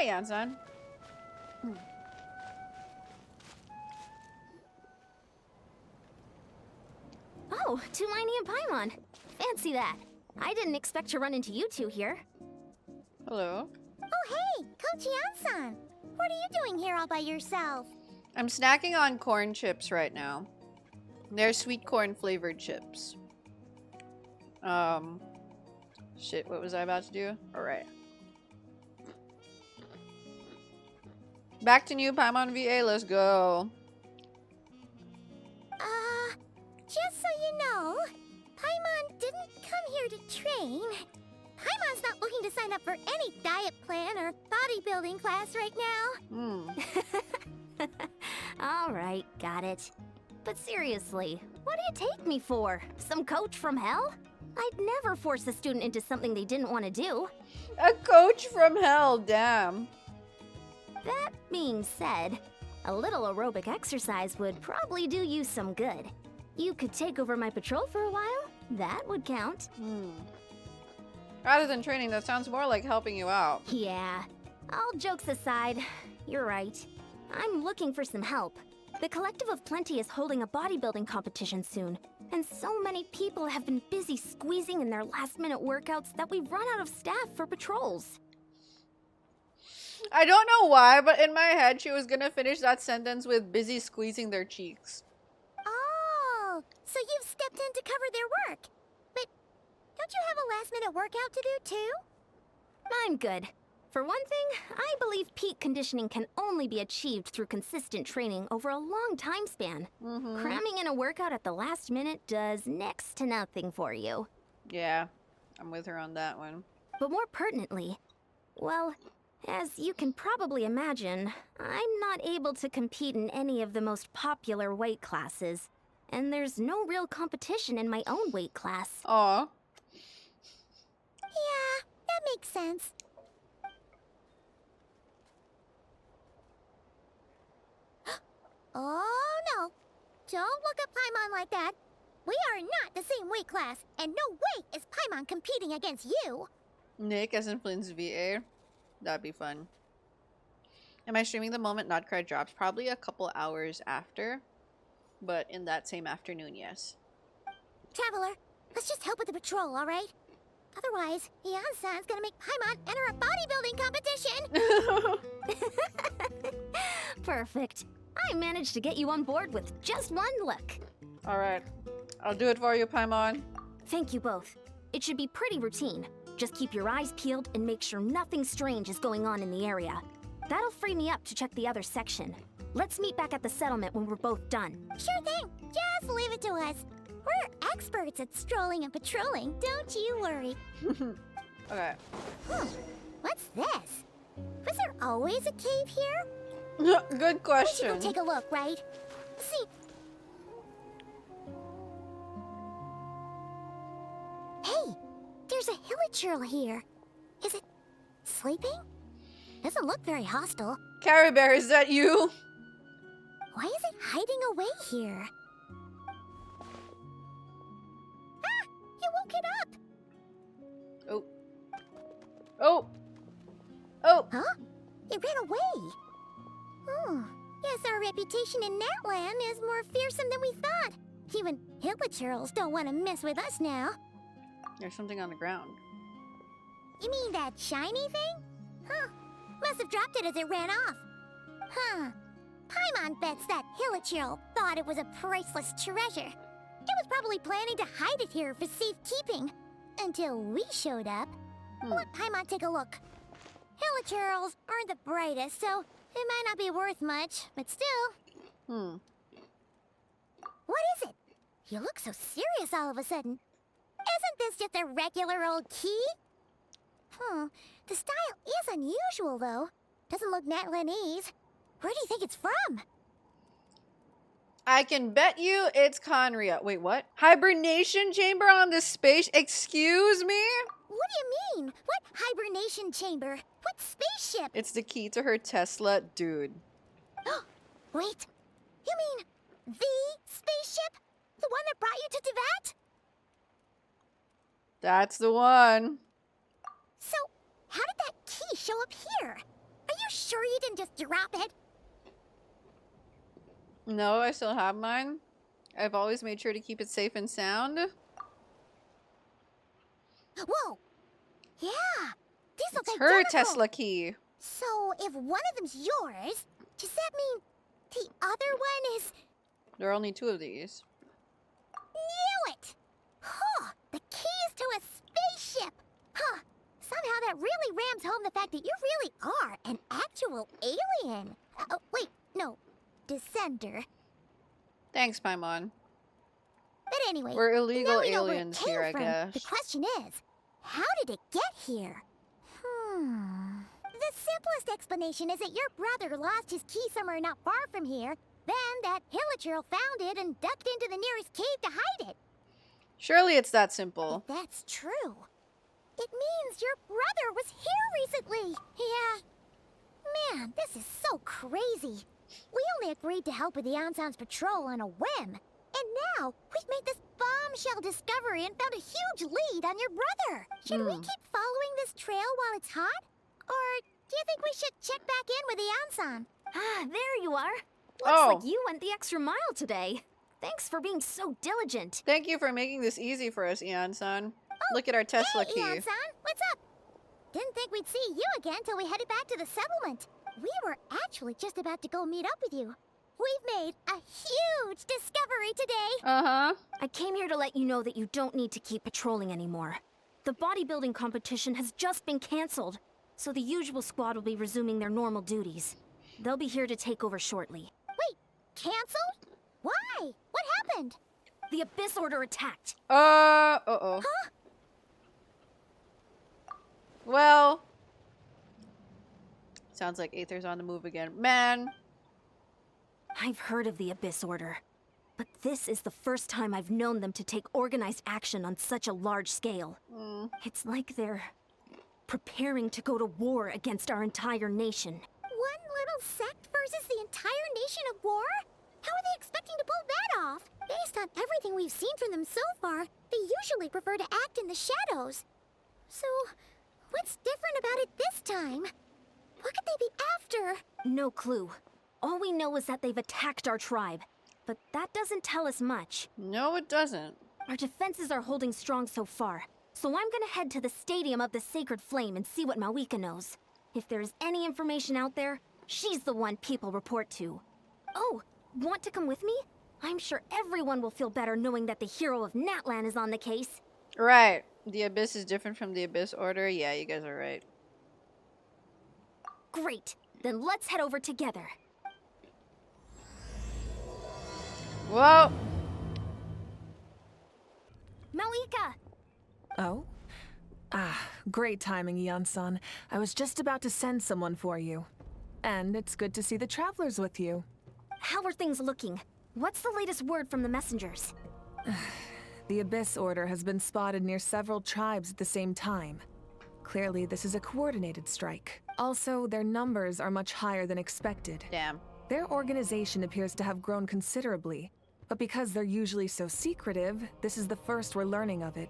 Hi, Yansan. Oh, Tumini and Paimon. Fancy that. I didn't expect to run into you two here. Hello. Oh, hey, Coach Yansan. What are you doing here all by yourself? I'm snacking on corn chips right now. They're sweet corn flavored chips. Shit, what was I about to do? Alright. Back to new Paimon VA, let's go. Just so you know, Paimon didn't come here to train. Paimon's not looking to sign up for any diet plan or bodybuilding class right now. Alright, got it. But seriously, what do you take me for? Some coach from hell? I'd never force a student into something they didn't want to do. A coach from hell, damn. That being said, a little aerobic exercise would probably do you some good. You could take over my patrol for a while. That would count. Rather than training, that sounds more like helping you out. Yeah. All jokes aside, you're right. I'm looking for some help. The Collective of Plenty is holding a bodybuilding competition soon, and so many people have been busy squeezing in their last-minute workouts that we've run out of staff for patrols. I don't know why, but in my head, she was gonna finish that sentence with busy squeezing their cheeks. Oh, so you've stepped in to cover their work. But don't you have a last-minute workout to do too? I'm good. For one thing, I believe peak conditioning can only be achieved through consistent training over a long time span. Cramming in a workout at the last minute does next to nothing for you. Yeah, I'm with her on that one. But more pertinently, well, as you can probably imagine, I'm not able to compete in any of the most popular weight classes. And there's no real competition in my own weight class. Aw. Yeah, that makes sense. Oh no! Don't look at Paimon like that. We are not the same weight class, and no way is Paimon competing against you. Nick as in Flynn's VA. That'd be fun. Am I streaming the moment Nodcry drops? Probably a couple hours after. But in that same afternoon, yes. Traveler, let's just help with the patrol, alright? Otherwise, Yansan's gonna make Paimon enter a bodybuilding competition! Perfect. I managed to get you on board with just one look. Alright. I'll do it for you, Paimon. Thank you both. It should be pretty routine. Just keep your eyes peeled and make sure nothing strange is going on in the area. That'll free me up to check the other section. Let's meet back at the settlement when we're both done. Sure thing. Just leave it to us. We're experts at strolling and patrolling, don't you worry. Okay. What's this? Was there always a cave here? Good We question. should go take a look, right? See. Hey, there's a hilichurl here. Is it sleeping? Doesn't look very hostile. Carrie Bear, is that you? Why is it hiding away here? Ah! You woke it up! Oh. Oh. Oh. Huh? It ran away. Oh, yes, our reputation in that land is more fearsome than we thought. Even hilichurls don't want to mess with us now. There's something on the ground. You mean that shiny thing? Huh. Must have dropped it as it ran off. Huh. Paimon bets that hilichurl thought it was a priceless treasure. It was probably planning to hide it here for safekeeping. Until we showed up. Let Paimon take a look. Hilichurls aren't the brightest, so it might not be worth much, but still. What is it? You look so serious all of a sudden. Isn't this just a regular old key? The style is unusual, though. Doesn't look Natlanese. Where do you think it's from? I can bet you it's Conria. Wait, what? Hibernation chamber on the space? Excuse me? What do you mean? What hibernation chamber? What spaceship? It's the key to her Tesla, dude. Wait. You mean the spaceship? The one that brought you to Teyvat? That's the one. So, how did that key show up here? Are sure you didn't just drop it? No, I still have mine. I've always made sure to keep it safe and sound. Whoa! Yeah! These look It's identical! her Tesla key. So, if one of them's yours, does that mean the other one is... There are only 2 of these. Knew it! Huh! The keys to a spaceship! Huh! Somehow that really rams home the fact that you really are an actual alien. Oh, wait, no. Descender. Thanks, Paimon. But anyway, We're now illegal we know where it aliens came here, I from. guess. The question is, how did it get here? The simplest explanation is that your brother lost his key somewhere not far from here. Then that Hilichurl found it and ducked into the nearest cave to hide it. Surely it's that simple. If that's true, it means your brother was here recently. Yeah. Man, this is so crazy. We only agreed to help with the Anson's patrol on a whim. And now, we've made this bombshell discovery and found a huge lead on your brother. Should we keep following this trail while it's hot? Or do you think we should check back in with the Anson? Ah, there you are. Looks Oh. like you went the extra mile today. Thanks for being so diligent. Thank you for making this easy for us, Eon-san. Look at our Tesla Hey, key. Anson, what's up? Didn't think we'd see you again till we headed back to the settlement. We were actually just about to go meet up with you. We've made a huge discovery today. Uh-huh. I came here to let you know that you don't need to keep patrolling anymore. The bodybuilding competition has just been cancelled, so the usual squad will be resuming their normal duties. They'll be here to take over shortly. Wait, canceled? Why? What happened? The Abyss Order attacked. Uh-oh. Huh? Well. Sounds like Aether's on the move again. Man. I've heard of the Abyss Order, but this is the first time I've known them to take organized action on such a large scale. It's like they're preparing to go to war against our entire nation. One little sect versus the entire nation of war? How are they expecting to pull that off? Based on everything we've seen from them so far, they usually prefer to act in the shadows. So, what's different about it this time? What could they be after? No clue. All we know is that they've attacked our tribe, but that doesn't tell us much. No, it doesn't. Our defenses are holding strong so far, so I'm gonna head to the Stadium of the Sacred Flame and see what Mawika knows. If there's any information out there, she's the one people report to. Oh, want to come with me? I'm sure everyone will feel better knowing that the hero of Natlan is on the case. Right. The Abyss is different from the Abyss Order. Yeah, you guys are right. Great, then let's head over together. Whoa. Mawika! Oh? Ah, great timing, Eon-san. I was just about to send someone for you. And it's good to see the travelers with you. How are things looking? What's the latest word from the messengers? The Abyss Order has been spotted near several tribes at the same time. Clearly, this is a coordinated strike. Also, their numbers are much higher than expected. Damn. Their organization appears to have grown considerably. But because they're usually so secretive, this is the first we're learning of it.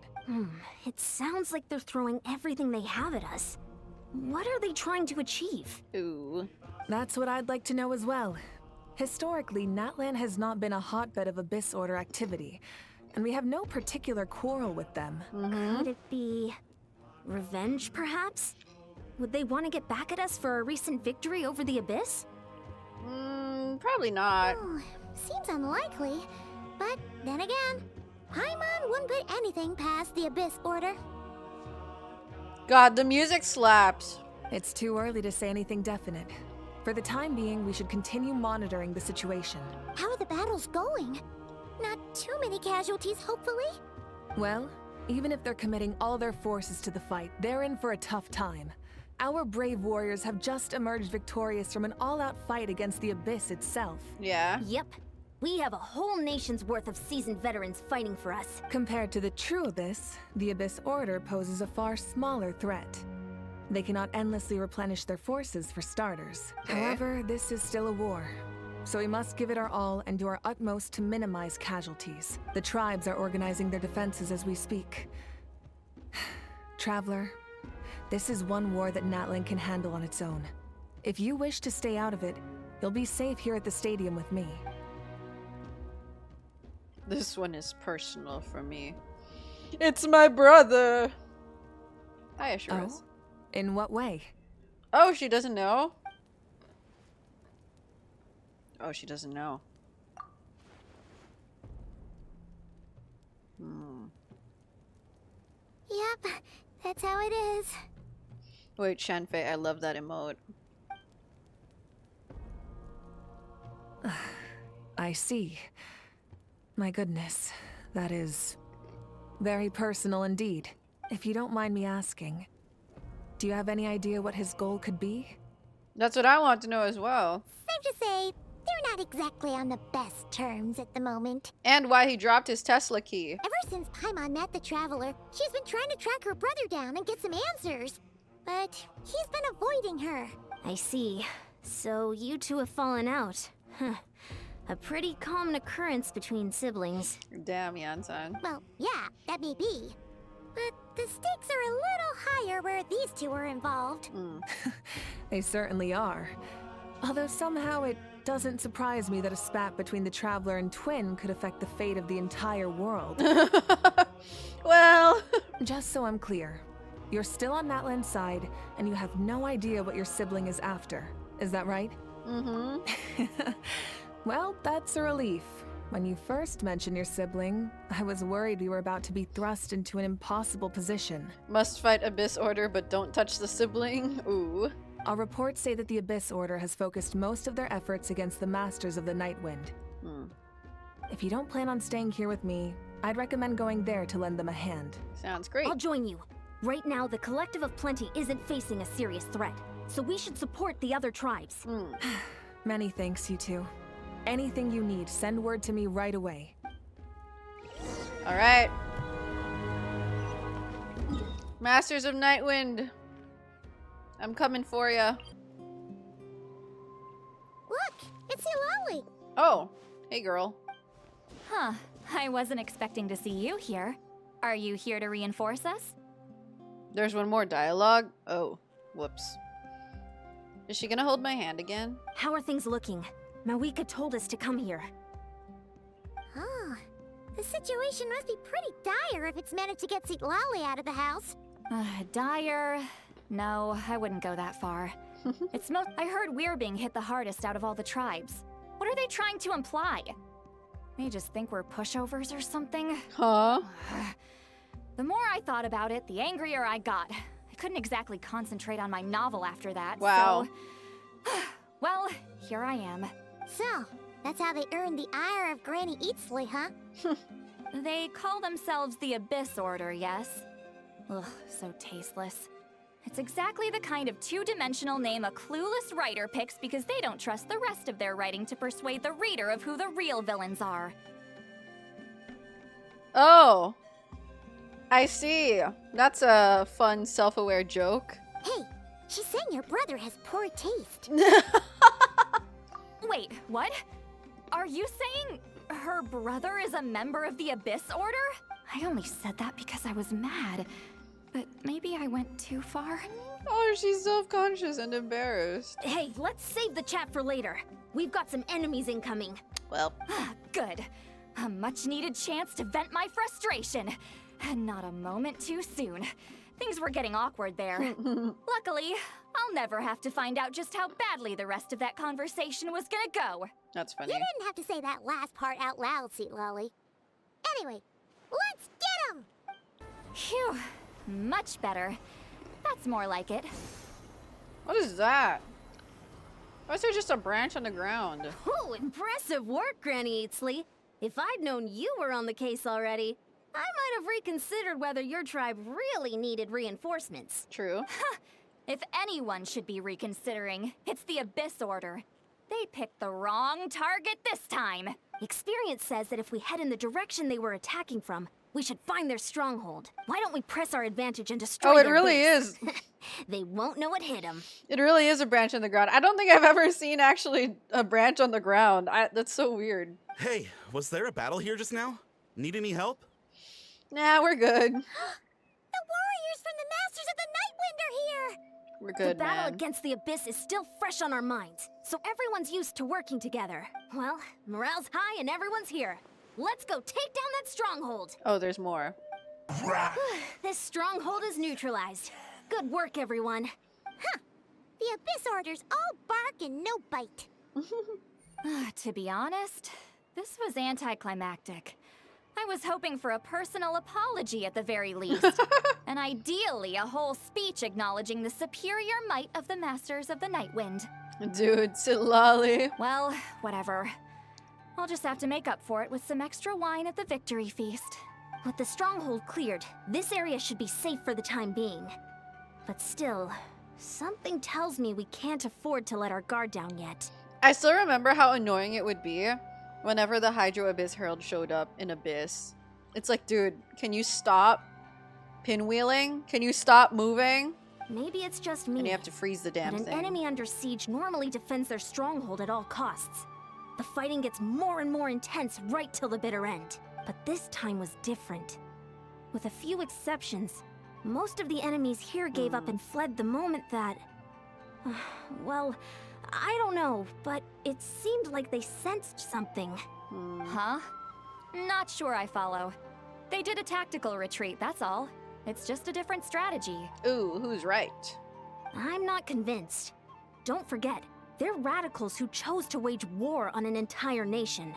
It sounds like they're throwing everything they have at us. What are they trying to achieve? Ooh. That's what I'd like to know as well. Historically, Natlan has not been a hotbed of Abyss Order activity, and we have no particular quarrel with them. Could it be revenge, perhaps? Would they want to get back at us for a recent victory over the Abyss? Probably not. Oh, seems unlikely. But then again, Paimon wouldn't put anything past the Abyss Order. God, the music slaps. It's too early to say anything definite. For the time being, we should continue monitoring the situation. How are the battles going? Not too many casualties, hopefully? Well, even if they're committing all their forces to the fight, they're in for a tough time. Our brave warriors have just emerged victorious from an all-out fight against the Abyss itself. Yeah. Yep. We have a whole nation's worth of seasoned veterans fighting for us. Compared to the true Abyss, the Abyss Order poses a far smaller threat. They cannot endlessly replenish their forces, for starters. However, this is still a war. So we must give it our all and do our utmost to minimize casualties. The tribes are organizing their defenses as we speak. Traveler, this is one war that Natlan can handle on its own. If you wish to stay out of it, you'll be safe here at the stadium with me. This one is personal for me. It's my brother! I assure us. In what way? Oh, she doesn't know? Oh, she doesn't know. Yep, that's how it is. Wait, Shanfei, I love that emote. I see. My goodness, that is very personal indeed. If you don't mind me asking, do you have any idea what his goal could be? That's what I want to know as well. Safe to say, they're not exactly on the best terms at the moment. And why he dropped his Tesla key. Ever since Paimon met the Traveler, she's been trying to track her brother down and get some answers. But he's been avoiding her. I see. So you two have fallen out. Huh. A pretty common occurrence between siblings. Damn, Yan-san. Well, yeah, that may be. But the stakes are a little higher where these two are involved. They certainly are. Although somehow it doesn't surprise me that a spat between the Traveler and Twin could affect the fate of the entire world. Well... Just so I'm clear, you're still on Natlan's side, and you have no idea what your sibling is after. Is that right? Mm-hmm. Well, that's a relief. When you first mentioned your sibling, I was worried we were about to be thrust into an impossible position. Must fight Abyss Order, but don't touch the sibling? Ooh. Our reports say that the Abyss Order has focused most of their efforts against the Masters of the Nightwind. If you don't plan on staying here with me, I'd recommend going there to lend them a hand. Sounds great. I'll join you. Right now, the Collective of Plenty isn't facing a serious threat, so we should support the other tribes. Many thanks, you two. Anything you need, send word to me right away. Alright. Masters of Nightwind. I'm coming for ya. Look, it's Eulalie. Oh, hey girl. Huh. I wasn't expecting to see you here. Are you here to reinforce us? There's one more dialogue. Oh, whoops. Is she gonna hold my hand again? How are things looking? Mawika told us to come here. Oh, the situation must be pretty dire if it's managed to get Eulalie out of the house. Dire? No, I wouldn't go that far. I heard we're being hit the hardest out of all the tribes. What are they trying to imply? They just think we're pushovers or something? Huh? The more I thought about it, the angrier I got. I couldn't exactly concentrate on my novel after that. Wow. So, well, here I am. So, that's how they earned the ire of Granny Eatsley, huh? They call themselves the Abyss Order, yes? Ugh, so tasteless. It's exactly the kind of two-dimensional name a clueless writer picks because they don't trust the rest of their writing to persuade the reader of who the real villains are. Oh. I see. That's a fun, self-aware joke. Hey, she's saying your brother has poor taste. Wait, what? Are you saying her brother is a member of the Abyss Order? I only said that because I was mad. But maybe I went too far. Oh, she's self-conscious and embarrassed. Hey, let's save the chat for later. We've got some enemies incoming. Well, Good. A much-needed chance to vent my frustration. And not a moment too soon. Things were getting awkward there. Luckily, I'll never have to find out just how badly the rest of that conversation was gonna go. that's funny. You didn't have to say that last part out loud, Eulalie. Anyway, let's get him! Phew. Much better. That's more like it. What is that? Why is there just a branch on the ground? Oh, impressive work, Granny Eatsley. If I'd known you were on the case already, I might have reconsidered whether your tribe really needed reinforcements. True. If anyone should be reconsidering, it's the Abyss Order. They picked the wrong target this time. Experience says that if we head in the direction they were attacking from, we should find their stronghold. Why don't we press our advantage and destroy Oh, it their really base? is. They won't know it hit them. It really is a branch on the ground. I don't think I've ever seen actually a branch on the ground. That's so weird. Hey, was there a battle here just now? Need any help? Nah, we're good. The warriors from the Masters of the Nightwind are here! We're good, The battle man. against the Abyss is still fresh on our minds, so everyone's used to working together. Well, morale's high and everyone's here. Let's go take down that stronghold. Oh, there's more. This stronghold is neutralized. Good work, everyone. The Abyss Order's all bark and no bite. To be honest, this was anticlimactic. I was hoping for a personal apology at the very least. And ideally, a whole speech acknowledging the superior might of the Masters of the Nightwind. Dude, Silali. Well, whatever. I'll just have to make up for it with some extra wine at the victory feast. With the stronghold cleared, this area should be safe for the time being. But still, something tells me we can't afford to let our guard down yet. I still remember how annoying it would be whenever the Hydro Abyss Herald showed up in Abyss. It's like, dude, can you stop pinwheeling? Can you stop moving? Maybe it's just me. And you have to freeze the damn But an thing. enemy under siege normally defends their stronghold at all costs. The fighting gets more and more intense right till the bitter end. But this time was different. With a few exceptions, most of the enemies here gave up and fled the moment that... well, I don't know, but it seemed like they sensed something. Huh? Not sure I follow. They did a tactical retreat, that's all. It's just a different strategy. Ooh, who's right? I'm not convinced. Don't forget, they're radicals who chose to wage war on an entire nation.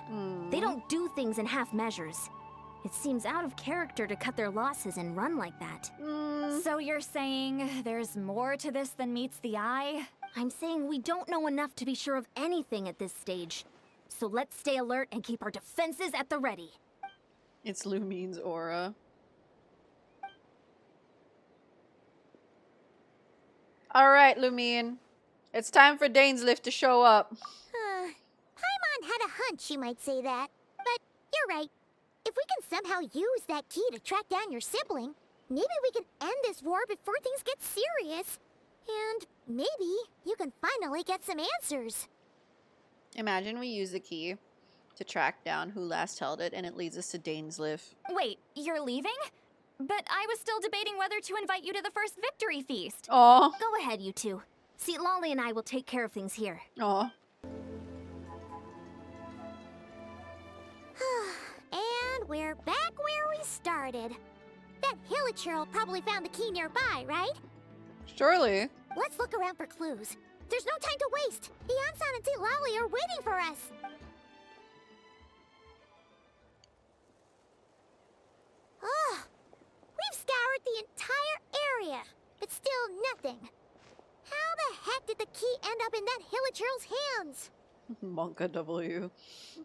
They don't do things in half measures. It seems out of character to cut their losses and run like that. So you're saying there's more to this than meets the eye? I'm saying we don't know enough to be sure of anything at this stage. So let's stay alert and keep our defenses at the ready. It's Lumine's aura. Alright, Lumine. It's time for Dainsleif to show up. Paimon had a hunch you might say that. But you're right. If we can somehow use that key to track down your sibling, maybe we can end this war before things get serious. And maybe you can finally get some answers. Imagine we use the key to track down who last held it, and it leads us to Dainsleif. Wait, you're leaving? But I was still debating whether to invite you to the first victory feast. Aw. Go ahead, you two. See, Lolly and I will take care of things here. Aw. And we're back where we started. That Hilichurl probably found the key nearby, right? Surely. Let's look around for clues. There's no time to waste. Yansan and Lolly are waiting for us. Ugh. We've scoured the entire area, but still nothing. How the heck did the key end up in that Hilichurl's hands? Monka W. Are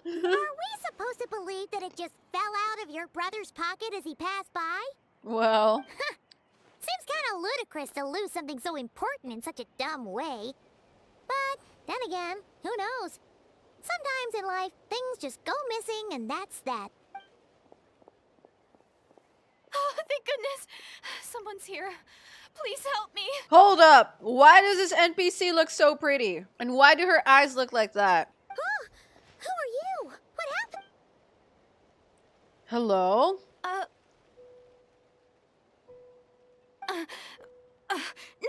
we supposed to believe that it just fell out of your brother's pocket as he passed by? Well, Seems kind of ludicrous to lose something so important in such a dumb way. But then again, who knows? Sometimes in life, things just go missing and that's that. Oh, thank goodness. Someone's here. Please help me. hold up. Why does this NPC look so pretty? And why do her eyes look like that? Who are you? What happened? Hello?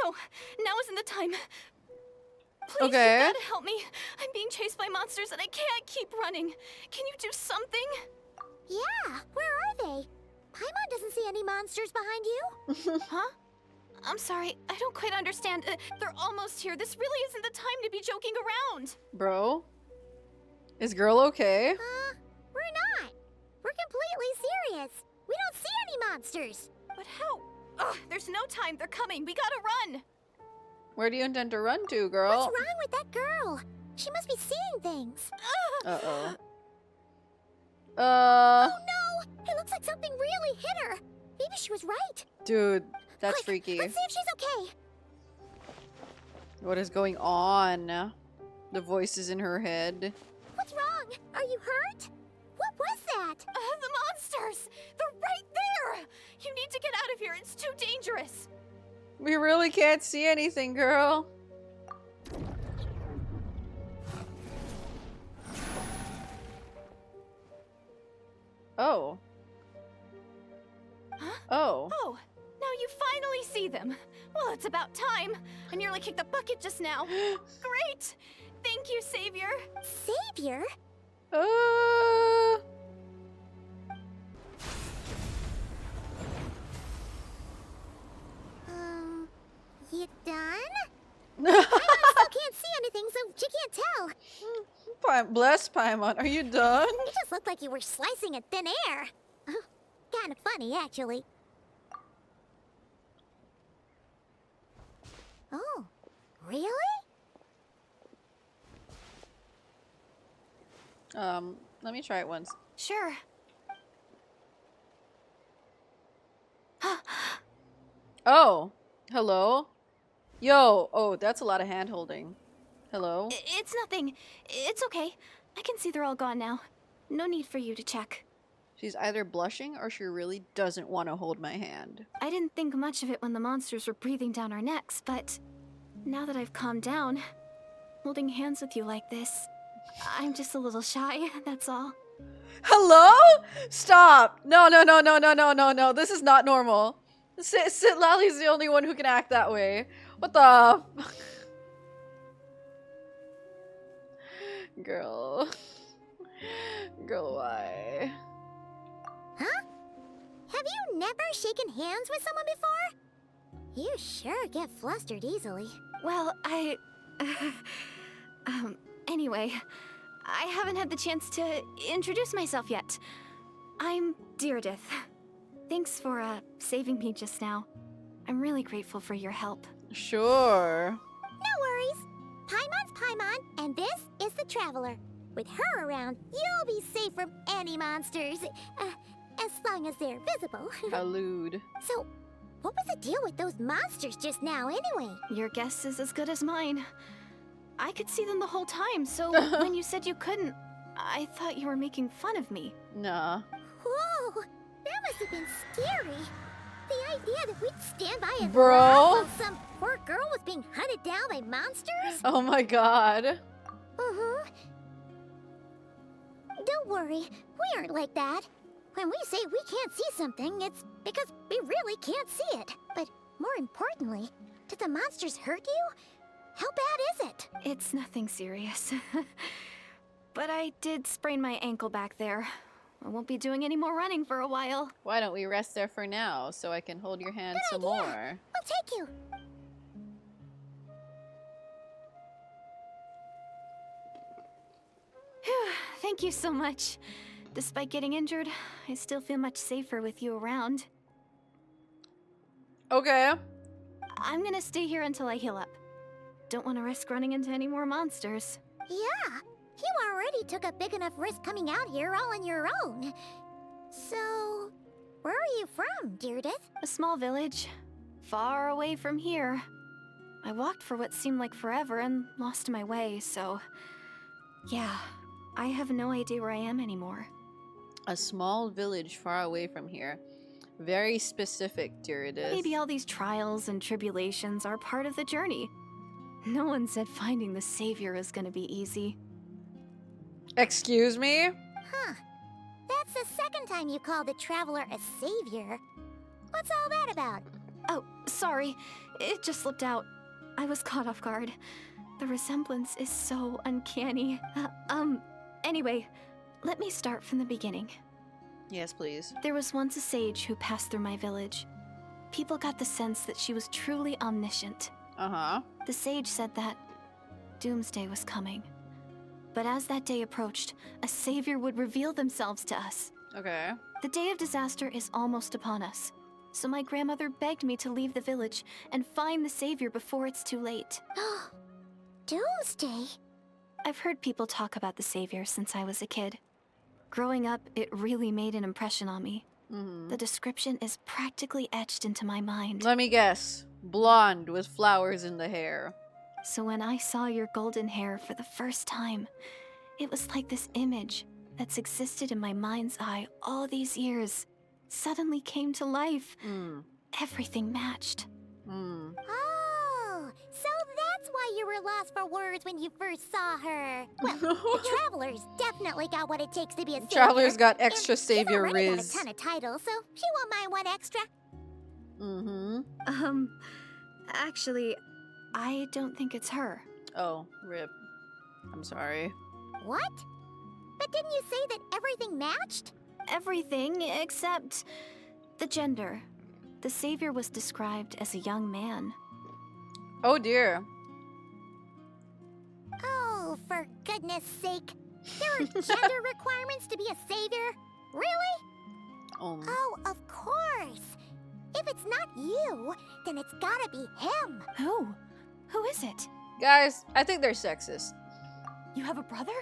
No, now isn't the time. Please, Okay. you gotta help me. I'm being chased by monsters and I can't keep running. Can you do something? Yeah, where are they? Paimon doesn't see any monsters behind you. Huh? I'm sorry, I don't quite understand. They're almost here. This really isn't the time to be joking around. Bro? Is girl okay? We're not. We're completely serious. We don't see any monsters. But how? Ugh, there's no time. They're coming. We gotta run. Where do you intend to run to, girl? What's wrong with that girl? She must be seeing things. Uh-oh. Oh no! It looks like something really hit her. Maybe she was right. Dude, that's Quick, freaky. Let's see if she's okay. What is going on? The voices in her head. What's wrong? Are you hurt? What was that? The monsters! They're right there! You need to get out of here. It's too dangerous. We really can't see anything, girl. Oh. Huh? Oh. Oh, now you finally see them. Well, it's about time. I nearly kicked the bucket just now. Great! Thank you, Savior. Savior? You done? I still can't see anything, so she can't tell. Bless Paimon. Are you done? You just looked like you were slicing at thin air. Kind of funny, actually. Oh, really? Let me try it once. Sure. Oh, hello? Yo, oh, that's a lot of hand-holding. Hello? It's nothing. It's okay. I can see they're all gone now. No need for you to check. She's either blushing or she really doesn't want to hold my hand. I didn't think much of it when the monsters were breathing down our necks, but now that I've calmed down, holding hands with you like this, I'm just a little shy, that's all. Hello? Stop! No, no, no, no, no, no, no, no. This is not normal. Lali's the only one who can act that way. What the? Girl. Girl, why? Huh? Have you never shaken hands with someone before? You sure get flustered easily. Well, anyway, I haven't had the chance to introduce myself yet. I'm Direidyth. Thanks for, saving me just now. I'm really grateful for your help. Sure. No worries. Paimon's Paimon, and this is the Traveler. With her around, you'll be safe from any monsters. As long as they're visible. How lewd. So, what was the deal with those monsters just now, anyway? Your guess is as good as mine. I could see them the whole time, so when you said you couldn't, I thought you were making fun of me. Nah. Whoa! That must have been scary. The idea that we'd stand by and Bro. laugh while some poor girl was being hunted down by monsters? Oh my god. Uh-huh. Don't worry, we aren't like that. When we say we can't see something, it's because we really can't see it. But more importantly, did the monsters hurt you? How bad is it? It's nothing serious. But I did sprain my ankle back there. I won't be doing any more running for a while. Why don't we rest there for now so I can hold your hand some more? We'll take you. Thank you so much. Despite getting injured, I still feel much safer with you around. Okay. I'm gonna stay here until I heal up. Don't want to risk running into any more monsters. Yeah, you already took a big enough risk coming out here all on your own. So, where are you from, Direidyth? A small village, far away from here. I walked for what seemed like forever and lost my way, so... yeah, I have no idea where I am anymore. A small village far away from here. Very specific, Direidyth. Maybe all these trials and tribulations are part of the journey. No one said finding the Savior is gonna be easy. Excuse me? Huh. That's the second time you called the Traveler a savior. What's all that about? Oh, sorry. It just slipped out. I was caught off guard. The resemblance is so uncanny. Anyway, let me start from the beginning. Yes, please. There was once a sage who passed through my village. People got the sense that she was truly omniscient. Uh-huh. The sage said that doomsday was coming. But as that day approached, a savior would reveal themselves to us. Okay. The day of disaster is almost upon us. So my grandmother begged me to leave the village and find the savior before it's too late. Doomsday? I've heard people talk about the savior since I was a kid. Growing up, it really made an impression on me. The description is practically etched into my mind. Let me guess. Blonde with flowers in the hair. So when I saw your golden hair for the first time, it was like this image that's existed in my mind's eye all these years suddenly came to life. Everything matched. Oh, so that's why you were lost for words when you first saw her. Well, the Traveler's definitely got what it takes to be a savior. Traveler's got extra And savior she's already got riz. a ton of titles, so she won't mind one extra. Mm-hmm. Actually, I don't think it's her. Oh, rip. I'm sorry. What? But didn't you say that everything matched? Everything except the gender. The savior was described as a young man. Oh dear. Oh, for goodness sake. There are gender requirements to be a savior? Really? Oh, of course. If it's not you, then it's gotta be him. Who? Who is it? Guys, I think they're sexist. You have a brother?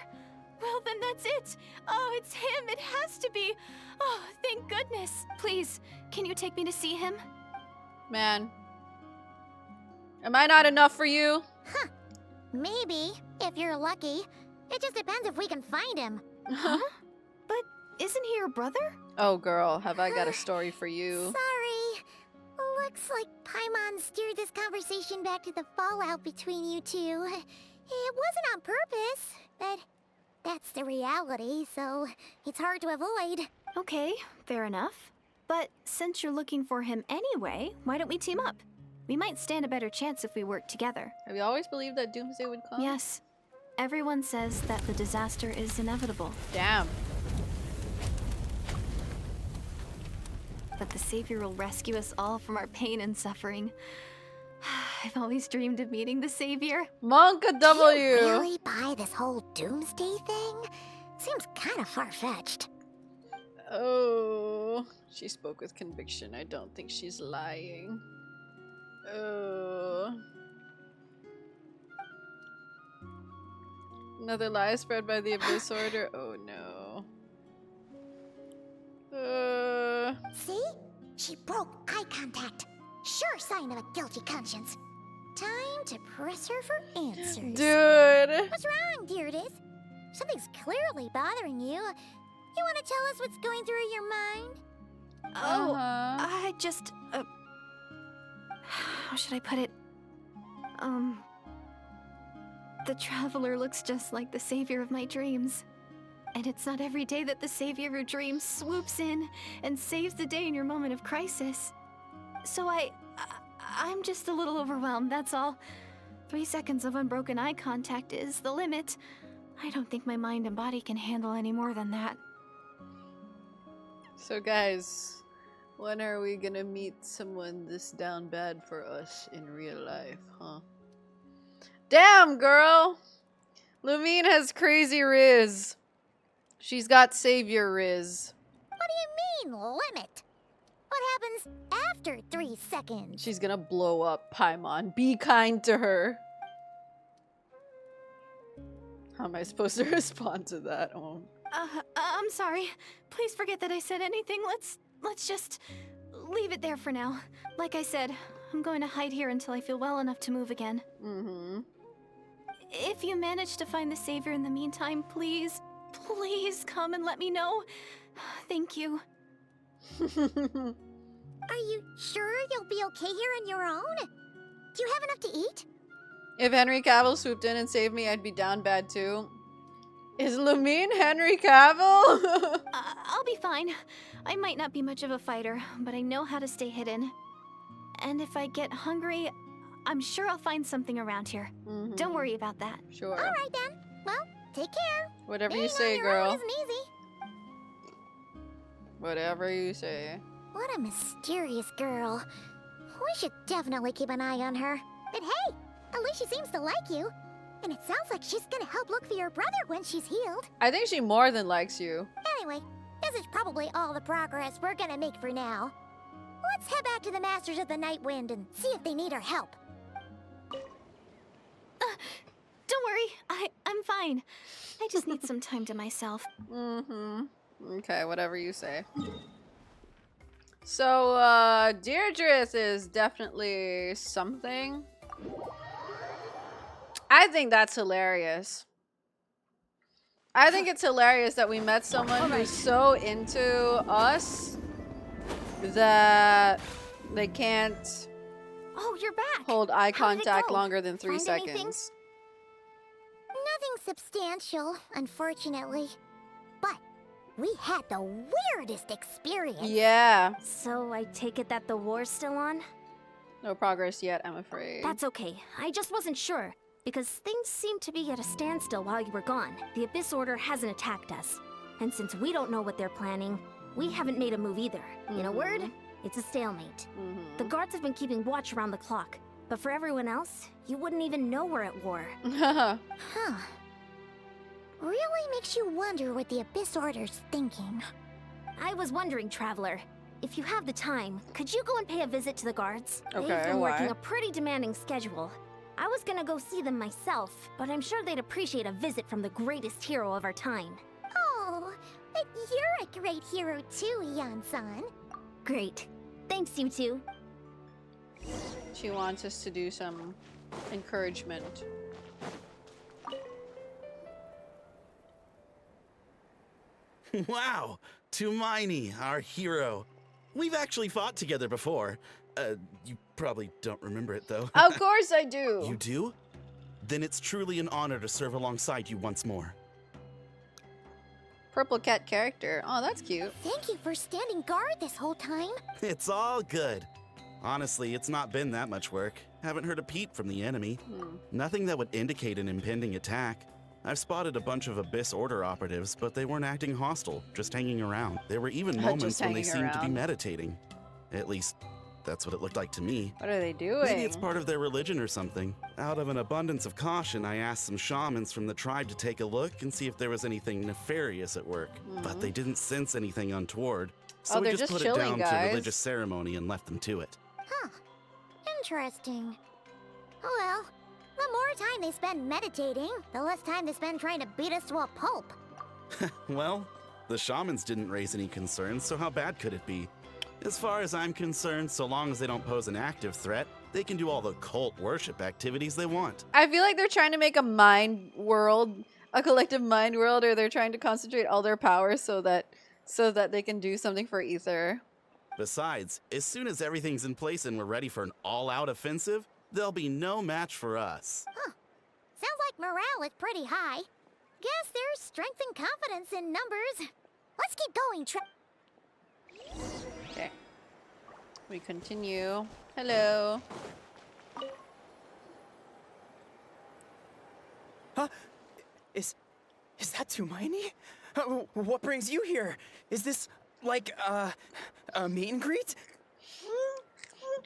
Well, then that's it. Oh, it's him. It has to be. Oh, thank goodness. Please, can you take me to see him? Man. Am I not enough for you? Huh. Maybe, if you're lucky. It just depends if we can find him. Huh? But isn't he your brother? Oh, girl, have I got a story for you? Sorry. Looks like Paimon steered this conversation back to the fallout between you two. It wasn't on purpose, but that's the reality, so it's hard to avoid. Okay, fair enough. But since you're looking for him anyway, why don't we team up? We might stand a better chance if we work together. Have you always believed that doomsday would come? Yes. Everyone says that the disaster is inevitable. Damn. But the savior will rescue us all from our pain and suffering. I've always dreamed of meeting the savior. Monka Do you W! really buy this whole doomsday thing? Seems kind of far-fetched. Oh. She spoke with conviction. I don't think she's lying. Oh. Another lie spread by the Abyss Order? Oh no. See? She broke eye contact. Sure sign of a guilty conscience. Time to press her for answers. Dude! What's wrong, Direidyth? Something's clearly bothering you. You want to tell us what's going through your mind? Oh, Uh-huh. I just, how should I put it? The traveler looks just like the savior of my dreams. And it's not every day that the savior of your dreams swoops in and saves the day in your moment of crisis. So I'm just a little overwhelmed, that's all. 3 seconds of unbroken eye contact is the limit. I don't think my mind and body can handle any more than that. So guys, when are we gonna meet someone this down bad for us in real life, huh? Damn, girl! Lumine has crazy riz. She's got savior riz. What do you mean, limit? What happens after 3 seconds? She's gonna blow up Paimon. Be kind to her. How am I supposed to respond to that? Oh. I'm sorry. Please forget that I said anything. Let's just leave it there for now. Like I said, I'm going to hide here until I feel well enough to move again. Mm-hmm. If you manage to find the savior in the meantime, please come and let me know. Thank you. Are you sure you'll be okay here on your own? Do you have enough to eat? If Henry Cavill swooped in and saved me, I'd be down bad too. Is Lumine Henry Cavill? I'll be fine. I might not be much of a fighter, but I know how to stay hidden. And if I get hungry, I'm sure I'll find something around here. Mhm. Don't worry about that. Sure. All right then. Well, take care. Whatever Being you say, on your own girl. isn't easy. Whatever you say. What a mysterious girl. We should definitely keep an eye on her. But hey, at least she seems to like you. And it sounds like she's gonna help look for your brother when she's healed. I think she more than likes you. Anyway, this is probably all the progress we're gonna make for now. Let's head back to the Masters of the Night Wind and see if they need our help. Don't worry, I'm fine. I just need some time to myself. Mm-hmm. Okay, whatever you say. So, Direidyth is definitely something. I think that's hilarious. I think it's hilarious that we met someone who's so into us that they can't Oh, you're back. hold eye How did it contact go? longer than 3 Find anything? seconds. Nothing substantial, unfortunately. But We had the weirdest experience. Yeah. So I take it that the war's still on? No progress yet, I'm afraid. That's okay. I just wasn't sure. Because things seemed to be at a standstill while you were gone. The Abyss Order hasn't attacked us. And since we don't know what they're planning, we haven't made a move either. In a word, it's a stalemate. The guards have been keeping watch around the clock. But for everyone else, you wouldn't even know we're at war. Huh. Really makes you wonder what the Abyss Order's thinking. I was wondering, Traveler, if you have the time, could you go and pay a visit to the guards? Okay, They've been working why? a pretty demanding schedule. I was gonna go see them myself, but I'm sure they'd appreciate a visit from the greatest hero of our time. Oh, but you're a great hero too, Yan-san. Great. Thanks, you two. She wants us to do some encouragement. Wow, Tumaini, our hero. We've actually fought together before. You probably don't remember it though. Of course I do. You do? Then it's truly an honor to serve alongside you once more. Purple cat character. Oh, that's cute. Thank you for standing guard this whole time. It's all good. Honestly, it's not been that much work. Haven't heard a peep from the enemy. Nothing that would indicate an impending attack. I've spotted a bunch of Abyss Order operatives, but they weren't acting hostile, just hanging around. There were even Just moments when they hanging seemed to be around. meditating. At least, that's what it looked like to me. What are they doing? Maybe it's part of their religion or something. Out of an abundance of caution, I asked some shamans from the tribe to take a look and see if there was anything nefarious at work. But they didn't sense anything untoward. So Oh, we they're just just put it chilling, down to guys. religious ceremony and left them to it. Huh. Interesting. Oh well. The more time they spend meditating, the less time they spend trying to beat us to a pulp. Well, the shamans didn't raise any concerns, so how bad could it be? As far as I'm concerned, so long as they don't pose an active threat, they can do all the cult worship activities they want. I feel like they're trying to make a mind world, a collective mind world, or they're trying to concentrate all their powers so that they can do something for Ether. Besides, as soon as everything's in place and we're ready for an all-out offensive, there'll be no match for us. Sounds like morale is pretty high. Guess there's strength and confidence in numbers. Let's keep going, Okay. We continue. Hello. Huh? Is that Tumaini? What brings you here? Is this like a meet and greet?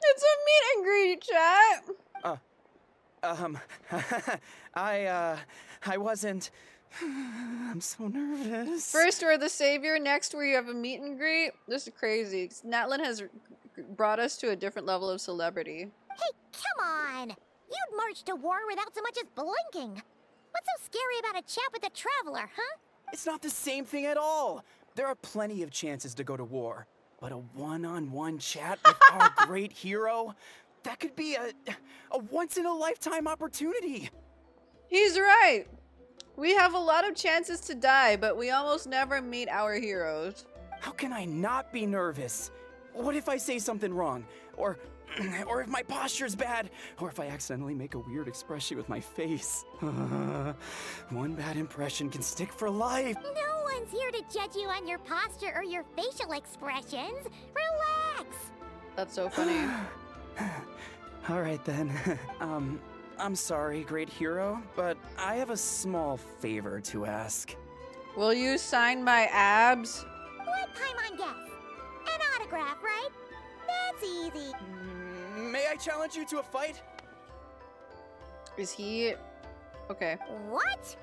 It's a meet and greet, chat. I wasn't. I'm so nervous. First we're the savior, next we have a meet and greet. This is crazy. Natlin has brought us to a different level of celebrity. Hey, come on! You'd march to war without so much as blinking. What's so scary about a chat with a traveler, huh? It's not the same thing at all. There are plenty of chances to go to war, but a one-on-one chat with our great hero, that could be a once-in-a-lifetime opportunity. He's right. We have a lot of chances to die, but we almost never meet our heroes. How can I not be nervous? What if I say something wrong? Or if my posture's bad? Or if I accidentally make a weird expression with my face? One bad impression can stick for life. No one's here to judge you on your posture or your facial expressions. Relax! That's so funny. All right then. I'm sorry, great hero, but I have a small favor to ask. Will you sign my abs? What Paimon guess? An autograph, right? That's easy. May I challenge you to a fight? Is he... Okay. What?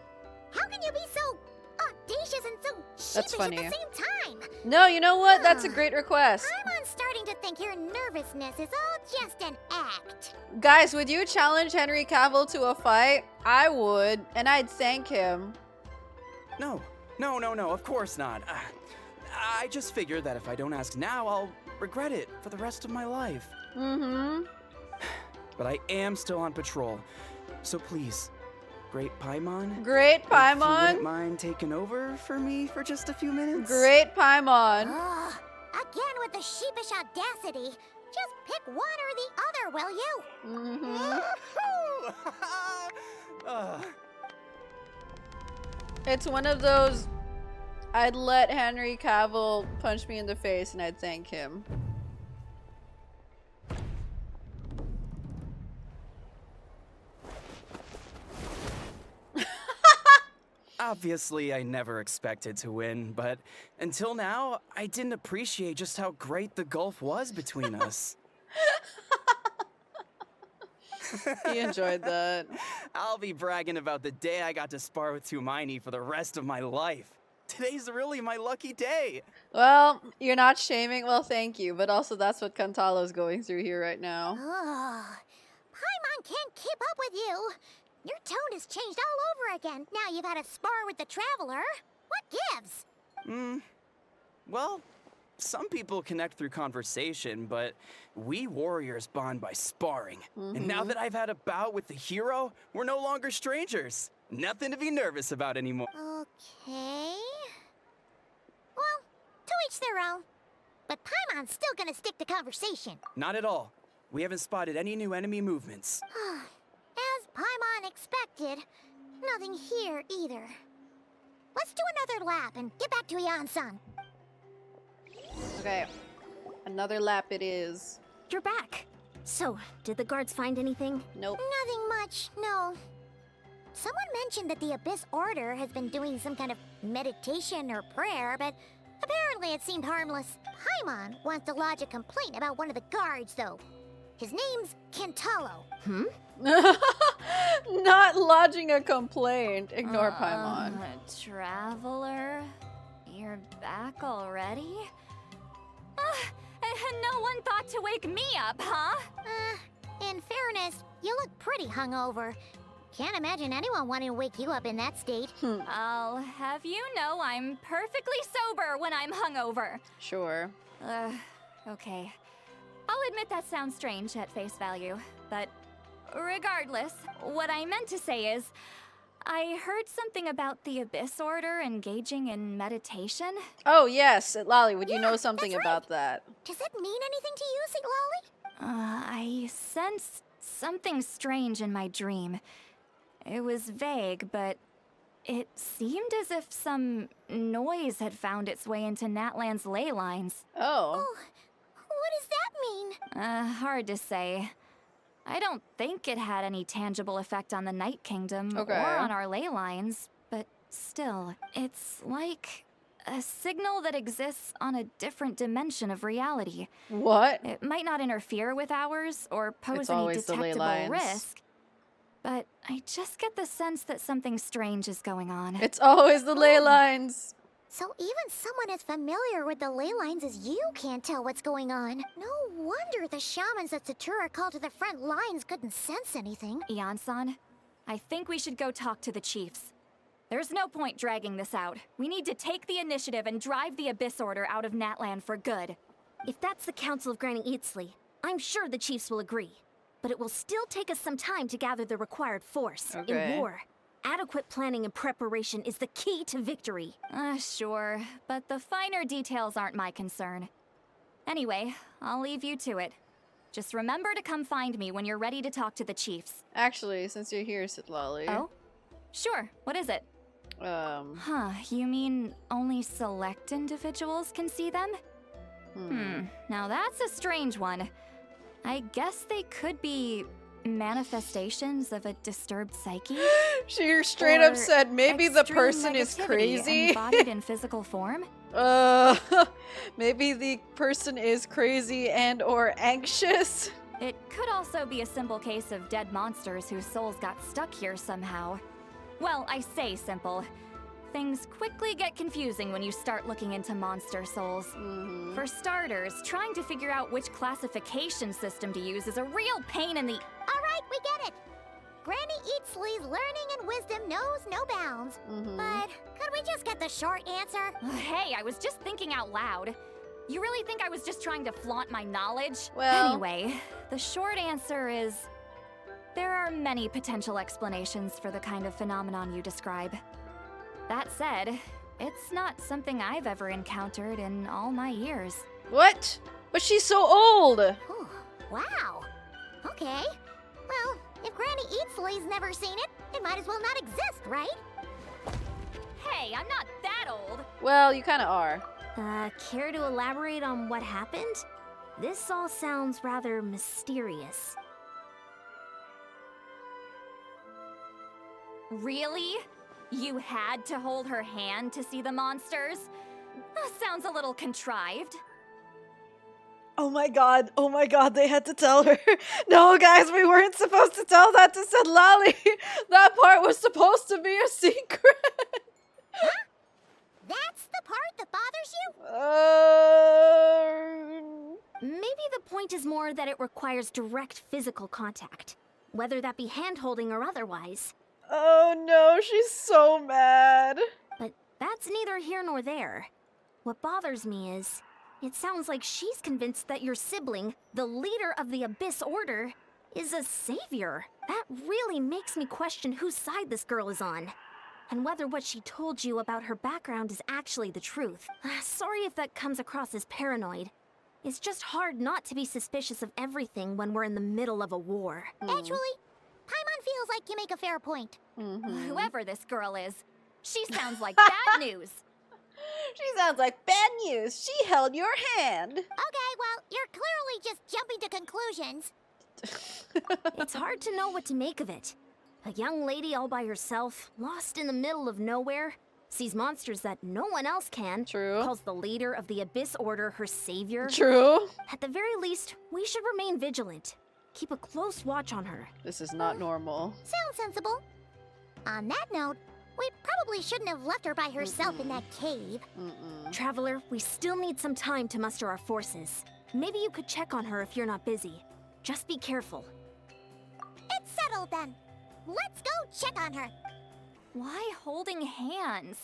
How can you be so audacious and so That's sheepish funny. at the same time? No, you know what? That's a great request. I'm starting to think your nervousness is all just an act. Guys, would you challenge Henry Cavill to a fight? I would, and I'd thank him. No, of course not. I just figured that if I don't ask now, I'll regret it for the rest of my life. Mm-hmm. But I am still on patrol, so please, Great Paimon, Great if you wouldn't Paimon. mind taking over for me for just a few minutes? Great Paimon. Ugh, again with the sheepish audacity. Just pick one or the other, will you? Mm-hmm. It's one of those I'd let Henry Cavill punch me in the face and I'd thank him. Obviously, I never expected to win, but until now, I didn't appreciate just how great the gulf was between us. He enjoyed that. I'll be bragging about the day I got to spar with Hermione for the rest of my life. Today's really my lucky day. Well, you're not shaming. Well, thank you. But also, that's what Cantalo's going through here right now. Oh, Paimon can't keep up with you. Your tone has changed all over again. Now you've had a spar with the Traveler. What gives? Well, some people connect through conversation, but we warriors bond by sparring. And now that I've had a bout with the hero, we're no longer strangers. Nothing to be nervous about anymore. Okay. Well, to each their own. But Paimon's still gonna stick to conversation. Not at all. We haven't spotted any new enemy movements. As Paimon expected, nothing here either. Let's do another lap and get back to Yan-san. Okay. Another lap it is. You're back. So, did the guards find anything? Nope. Nothing much, no. Someone mentioned that the Abyss Order has been doing some kind of meditation or prayer, but apparently it seemed harmless. Paimon wants to lodge a complaint about one of the guards, though. His name's Kentalo. Not lodging a complaint. Ignore Paimon. Traveler? You're back already? And no one thought to wake me up, huh? In fairness, you look pretty hungover. Can't imagine anyone wanting to wake you up in that state. I'll have you know I'm perfectly sober when I'm hungover. Sure. Okay. I'll admit that sounds strange at face value, but regardless, what I meant to say is, I heard something about the Abyss Order engaging in meditation. Oh, yes. Lolly, would you know Yeah, something that's about right. that? Does it mean anything to you, St. Lolly? I sensed something strange in my dream. It was vague, but it seemed as if some noise had found its way into Natlan's ley lines. Oh. What does that mean? Hard to say. I don't think it had any tangible effect on the Night Kingdom Okay. or on our ley lines, but still, it's like a signal that exists on a different dimension of reality. What? It might not interfere with ours or pose It's any always the ley detectable lines. risk, but I just get the sense that something strange is going on. It's always the ley lines. So even someone as familiar with the ley lines as you can't tell what's going on. No wonder the shamans that Satura called to the front lines couldn't sense anything. Yan-san, I think we should go talk to the chiefs. There's no point dragging this out. We need to take the initiative and drive the Abyss Order out of Natlan for good. If that's the Council of Granny Eatsley, I'm sure the chiefs will agree. But it will still take us some time to gather the required force. Okay. In war, adequate planning and preparation is the key to victory. Sure, but the finer details aren't my concern. Anyway, I'll leave you to it. Just remember to come find me when you're ready to talk to the chiefs. Actually, since you're here, Lolly. Oh? Sure, what is it? Huh, you mean only select individuals can see them? Now that's a strange one. I guess they could be manifestations of a disturbed psyche? She straight up Or said maybe the extreme person is negativity crazy. embodied in physical form? Maybe the person is crazy and or anxious. It could also be a simple case of dead monsters whose souls got stuck here somehow. Well, I say simple. Things quickly get confusing when you start looking into monster souls. For starters, trying to figure out which classification system to use is a real pain in the... All right, we get it. Granny Eatsley's learning and wisdom knows no bounds. But could we just get the short answer? Hey, I was just thinking out loud. You really think I was just trying to flaunt my knowledge? Well- Anyway, the short answer is... there are many potential explanations for the kind of phenomenon you describe. That said, it's not something I've ever encountered in all my years. What? But she's so old. Whew, wow. Okay. Well, if Granny Eatsley's never seen it, it might as well not exist, right? Hey, I'm not that old. Well, you kind of are. Care to elaborate on what happened? This all sounds rather mysterious. Really? You had to hold her hand to see the monsters? That sounds a little contrived. Oh my god, they had to tell her. No, guys, we weren't supposed to tell that to Lali. That part was supposed to be a secret. That's the part that bothers you? Maybe the point is more that it requires direct physical contact, whether that be hand-holding or otherwise. Oh no, she's so mad. But that's neither here nor there. What bothers me is, it sounds like she's convinced that your sibling, the leader of the Abyss Order, is a savior. That really makes me question whose side this girl is on, and whether what she told you about her background is actually the truth. Sorry if that comes across as paranoid. It's just hard not to be suspicious of everything when we're in the middle of a war. Actually, Paimon feels like you make a fair point. Whoever this girl is, she sounds like bad news. She sounds like bad news. She held your hand. Okay, well, you're clearly just jumping to conclusions. It's hard to know what to make of it. A young lady all by herself, lost in the middle of nowhere, sees monsters that no one else can. True. Calls the leader of the Abyss Order her savior. True. At the very least, we should remain vigilant. Keep a close watch on her. This is not normal. Sounds sensible. On that note, we probably shouldn't have left her by herself in that cave. Traveler, we still need some time to muster our forces. Maybe you could check on her if you're not busy. Just be careful. It's settled then. Let's go check on her. Why holding hands?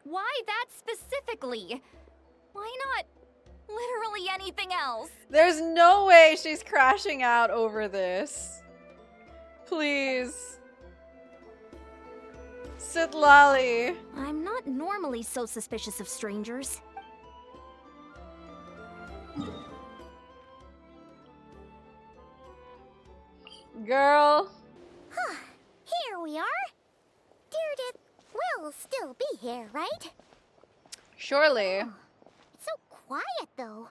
Why that specifically? Why not literally anything else? There's no way she's crashing out over this. Please. Lali. I'm not normally so suspicious of strangers. Girl. Here we are. Direidyth will still be here, right? Surely. It's so quiet, though.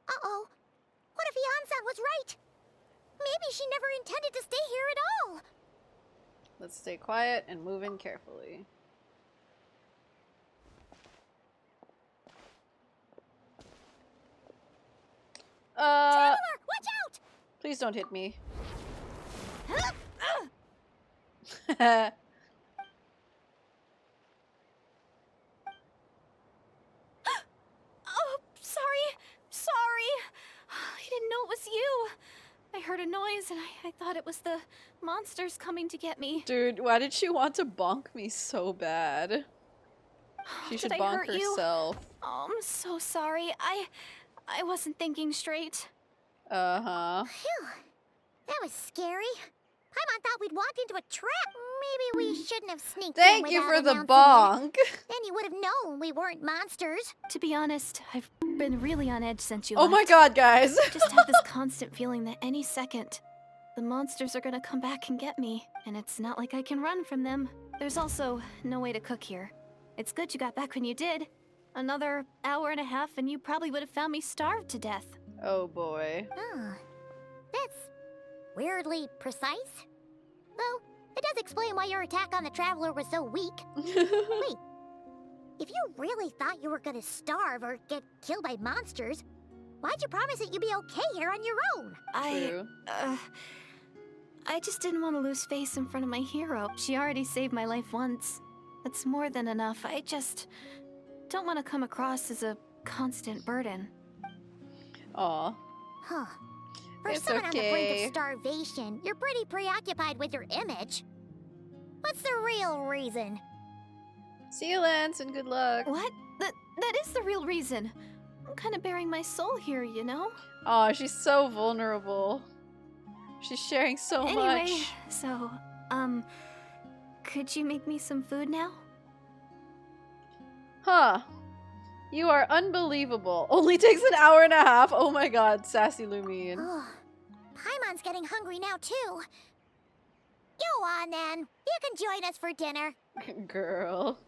Uh-oh. What if Yansan was right? Maybe she never intended to stay here at all. Let's stay quiet and move in carefully. Traveler, watch out! Please don't hit me. Oh, sorry. I didn't know it was you. I heard a noise and I thought it was the monsters coming to get me. Dude, why did she want to bonk me so bad? She should Did I bonk hurt you? herself. Oh, I'm so sorry. I wasn't thinking straight. Uh-huh. Phew. That was scary. Paimon thought we'd walked into a trap. Maybe we shouldn't have sneaked in Thank you for without the announcing it. bonk. Then you would have known we weren't monsters. To be honest, I've been really on edge since you Oh left. my god, guys. I just have this constant feeling that any second, the monsters are gonna come back and get me. And it's not like I can run from them. There's also no way to cook here. It's good you got back when you did. Another hour and a half and you probably would have found me starved to death. Oh boy. Oh, that's weirdly precise. Though, it does explain why your attack on the Traveler was so weak. Wait, if you really thought you were gonna starve or get killed by monsters, why'd you promise that you'd be okay here on your own? True. I just didn't want to lose face in front of my hero. She already saved my life once. That's more than enough. I just don't want to come across as a constant burden. Aw. Huh. For It's someone on the brink okay. of starvation, you're pretty preoccupied with your image. What's the real reason? See you, Lance, and good luck. What? That is the real reason. I'm kind of bearing my soul here, you know? Aw, she's so vulnerable. She's sharing so Anyway, much. so, could you make me some food now? Huh. You are unbelievable. Only takes an hour and a half. Oh my god, sassy Lumine. Oh, Paimon's getting hungry now, too. Go on, then. You can join us for dinner. Girl.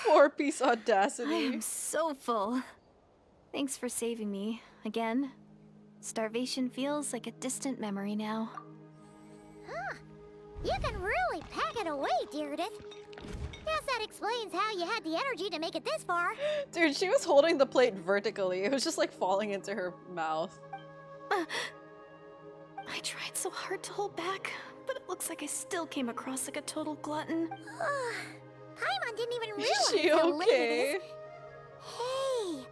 Four-piece I audacity. am so full. Thanks for saving me, again. Starvation feels like a distant memory now. Huh. You can really pack it away, Direidyth. Guess that explains how you had the energy to make it this far. Dude, she was holding the plate vertically. It was just like falling into her mouth. I tried so hard to hold back, but it looks like I still came across like a total glutton. Paimon didn't even Is realize she how late it okay? is. Hey,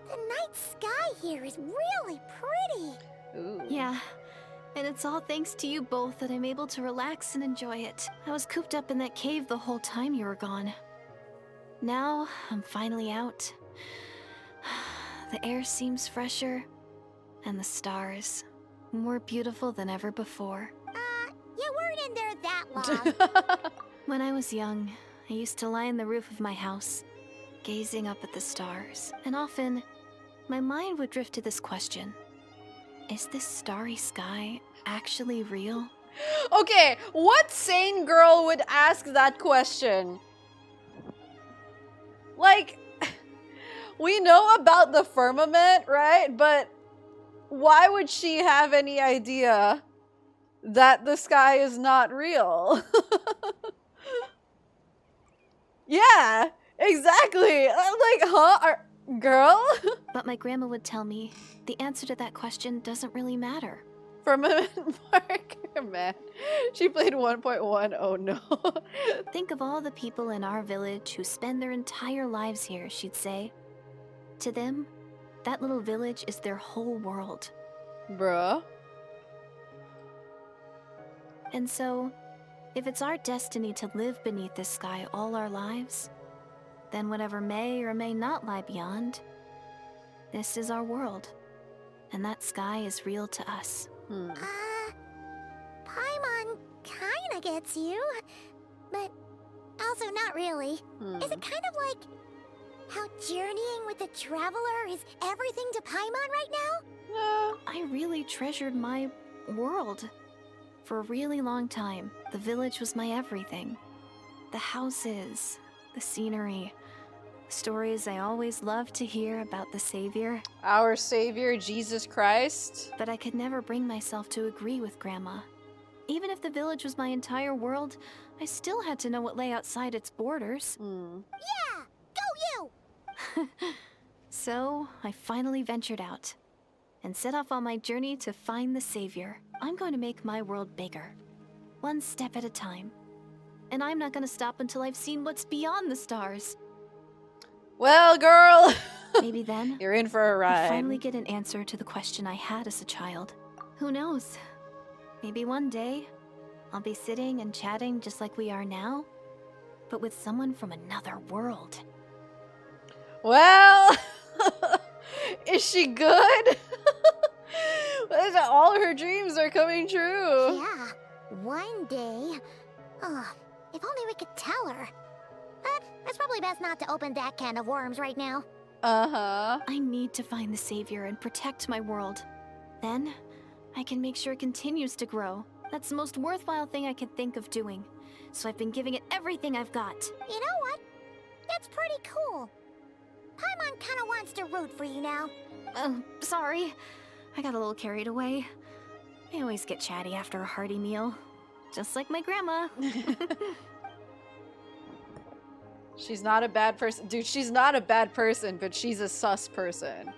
the night sky here is really pretty. Ooh. Yeah, and it's all thanks to you both that I'm able to relax and enjoy it. I was cooped up in that cave the whole time you were gone. Now, I'm finally out. The air seems fresher, and the stars more beautiful than ever before. You weren't in there that long. When I was young, I used to lie on the roof of my house, gazing up at the stars, and often, my mind would drift to this question. Is this starry sky actually real? Okay, what sane girl would ask that question? Like, we know about the firmament, right? But why would she have any idea that the sky is not real? Yeah, exactly. Like, huh? Girl? But my grandma would tell me the answer to that question doesn't really matter. Firmament marker, man. She played 1.1. Oh no. Think of all the people in our village who spend their entire lives here, she'd say. To them, that little village is their whole world. Bruh. And so, if it's our destiny to live beneath this sky all our lives, then whatever may or may not lie beyond, this is our world. And that sky is real to us. Paimon kinda gets you, but also not really. Is it kind of like how journeying with the traveler is everything to Paimon right now? I really treasured my world. For a really long time, the village was my everything. The houses, the scenery, stories I always loved to hear about the Savior. Our Savior, Jesus Christ. But I could never bring myself to agree with Grandma. Even if the village was my entire world, I still had to know what lay outside its borders. Yeah! Go you! So, I finally ventured out and set off on my journey to find the Savior. I'm going to make my world bigger, one step at a time. And I'm not going to stop until I've seen what's beyond the stars. Well, girl. Maybe then, You're in for a I'll ride. finally get an answer to the question I had as a child. Who knows? Maybe one day, I'll be sitting and chatting just like we are now, but with someone from another world. Well, is she good? All her dreams are coming true. Yeah, one day. Oh, if only we could tell her. But it's probably best not to open that can of worms right now. Uh-huh. I need to find the Savior and protect my world. Then, I can make sure it continues to grow. That's the most worthwhile thing I could think of doing. So I've been giving it everything I've got. You know what? That's pretty cool. Paimon kinda wants to root for you now. Oh, sorry. I got a little carried away. I always get chatty after a hearty meal. Just like my grandma. She's not a bad person. Dude, she's not a bad person, but she's a sus person.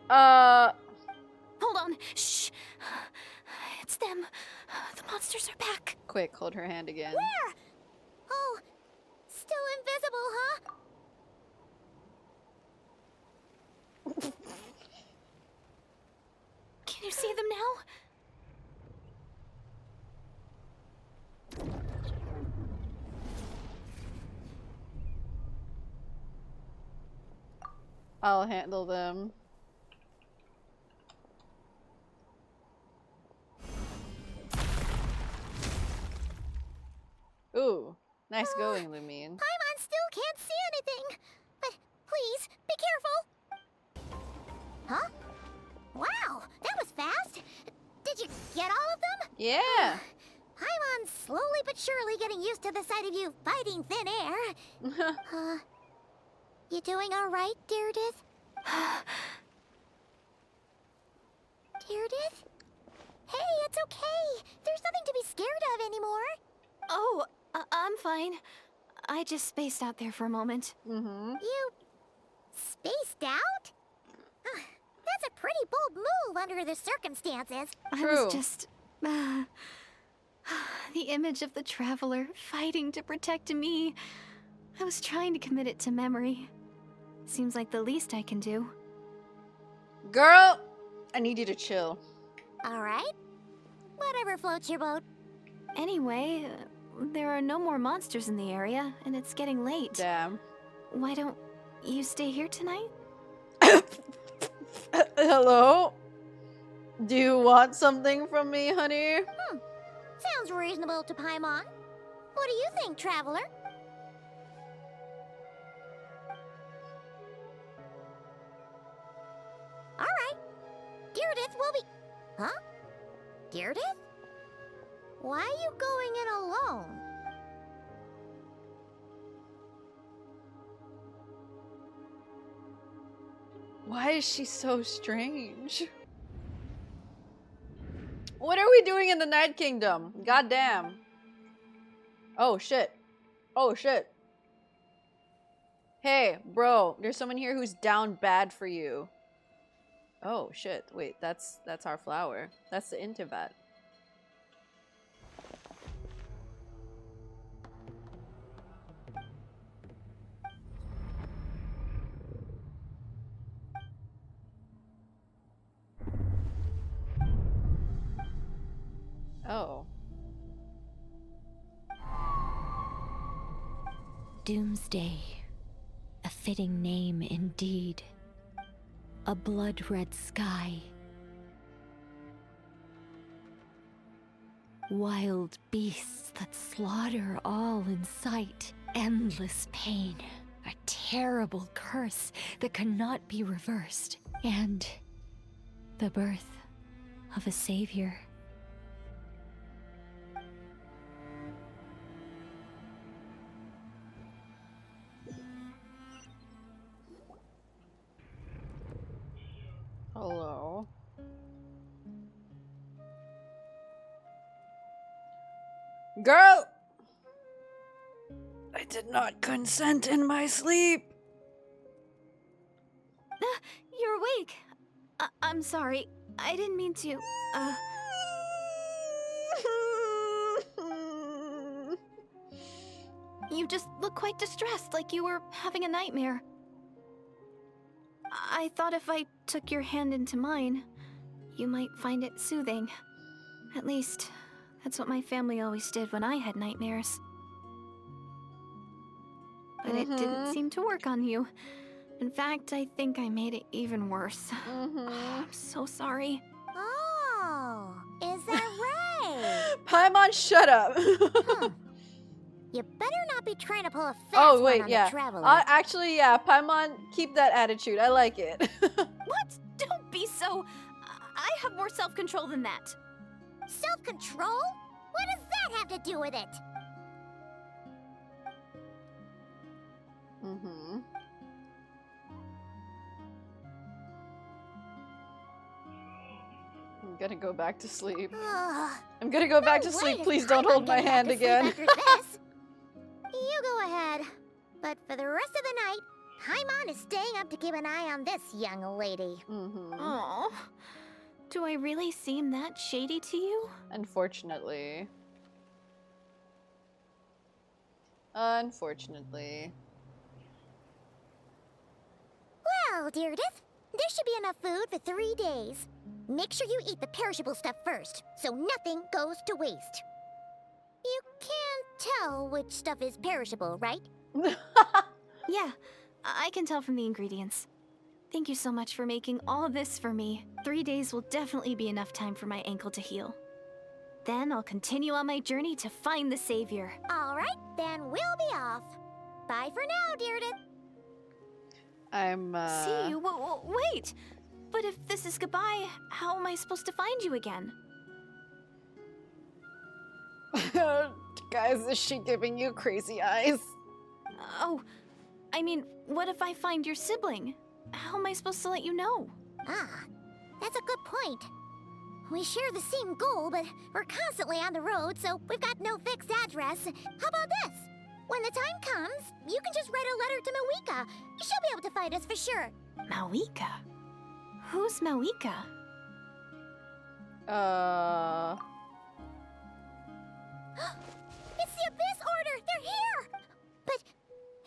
Hold on. Shh. It's them. The monsters are back. Quick, hold her hand again. Where? Oh, still invisible, huh? Can you see them now? I'll handle them. Ooh, nice going, Lumine. Paimon still can't see anything. But please, be careful. Huh? Wow, that was fast. Did you get all of them? Yeah. Paimon's slowly but surely getting used to the sight of you fighting thin air. You doing all right, Direidyth? Direidyth? Hey, it's okay. There's nothing to be scared of anymore. Oh, I'm fine. I just spaced out there for a moment. You spaced out? That's a pretty bold move under the circumstances. I was just... the image of the traveler fighting to protect me. I was trying to commit it to memory. Seems like the least I can do. Girl, I need you to chill. All right. Whatever floats your boat. Anyway, there are no more monsters in the area, and it's getting late. Damn. Why don't you stay here tonight? Hello? Do you want something from me, honey? Sounds reasonable to Paimon. What do you think, traveler? All right. Direidyth will be... Huh? Direidyth? Why are you going in alone? Why is she so strange? What are we doing in the Night Kingdom? Goddamn. Oh shit. Oh shit. Hey, bro, there's someone here who's down bad for you. Oh shit. Wait, that's our flower. That's the Intibat. Oh. Doomsday. A fitting name indeed. A blood-red sky. Wild beasts that slaughter all in sight. Endless pain. A terrible curse that cannot be reversed. And the birth of a savior. Hello. Girl! I did not consent in my sleep. You're awake. I'm sorry. I didn't mean to, You just look quite distressed, like you were having a nightmare. I thought if I took your hand into mine, you might find it soothing. At least, that's what my family always did when I had nightmares. But it didn't seem to work on you. In fact, I think I made it even worse. I'm so sorry. Oh, is that right? Paimon, shut up. You better not be trying to pull a fast Oh, one wait, on yeah. the traveler. Actually, yeah, Paimon, keep that attitude. I like it. What? Don't be so... I have more self-control than that. Self-control? What does that have to do with it? I'm gonna go back to sleep. Ugh. I'm gonna go back to No sleep. way Please is don't Paimon hold my getting back hand to sleep again. after this. You go ahead. But for the rest of the night, Paimon is staying up to keep an eye on this young lady. Oh, do I really seem that shady to you? Unfortunately. Unfortunately. Well, Direidyth, there should be enough food for 3 days. Make sure you eat the perishable stuff first, so nothing goes to waste. You can't tell which stuff is perishable, right? Yeah, I can tell from the ingredients. Thank you so much for making all this for me. 3 days will definitely be enough time for my ankle to heal. Then I'll continue on my journey to find the savior. All right, then we'll be off. Bye for now, Direidyth. I'm, See you? Wait! But if this is goodbye, how am I supposed to find you again? Guys, is she giving you crazy eyes? Oh, I mean, what if I find your sibling? How am I supposed to let you know? Ah, that's a good point. We share the same goal, but we're constantly on the road, so we've got no fixed address. How about this? When the time comes, you can just write a letter to Mawika. She'll be able to find us for sure. Mawika? Who's Mawika? It's the Abyss Order! They're here! But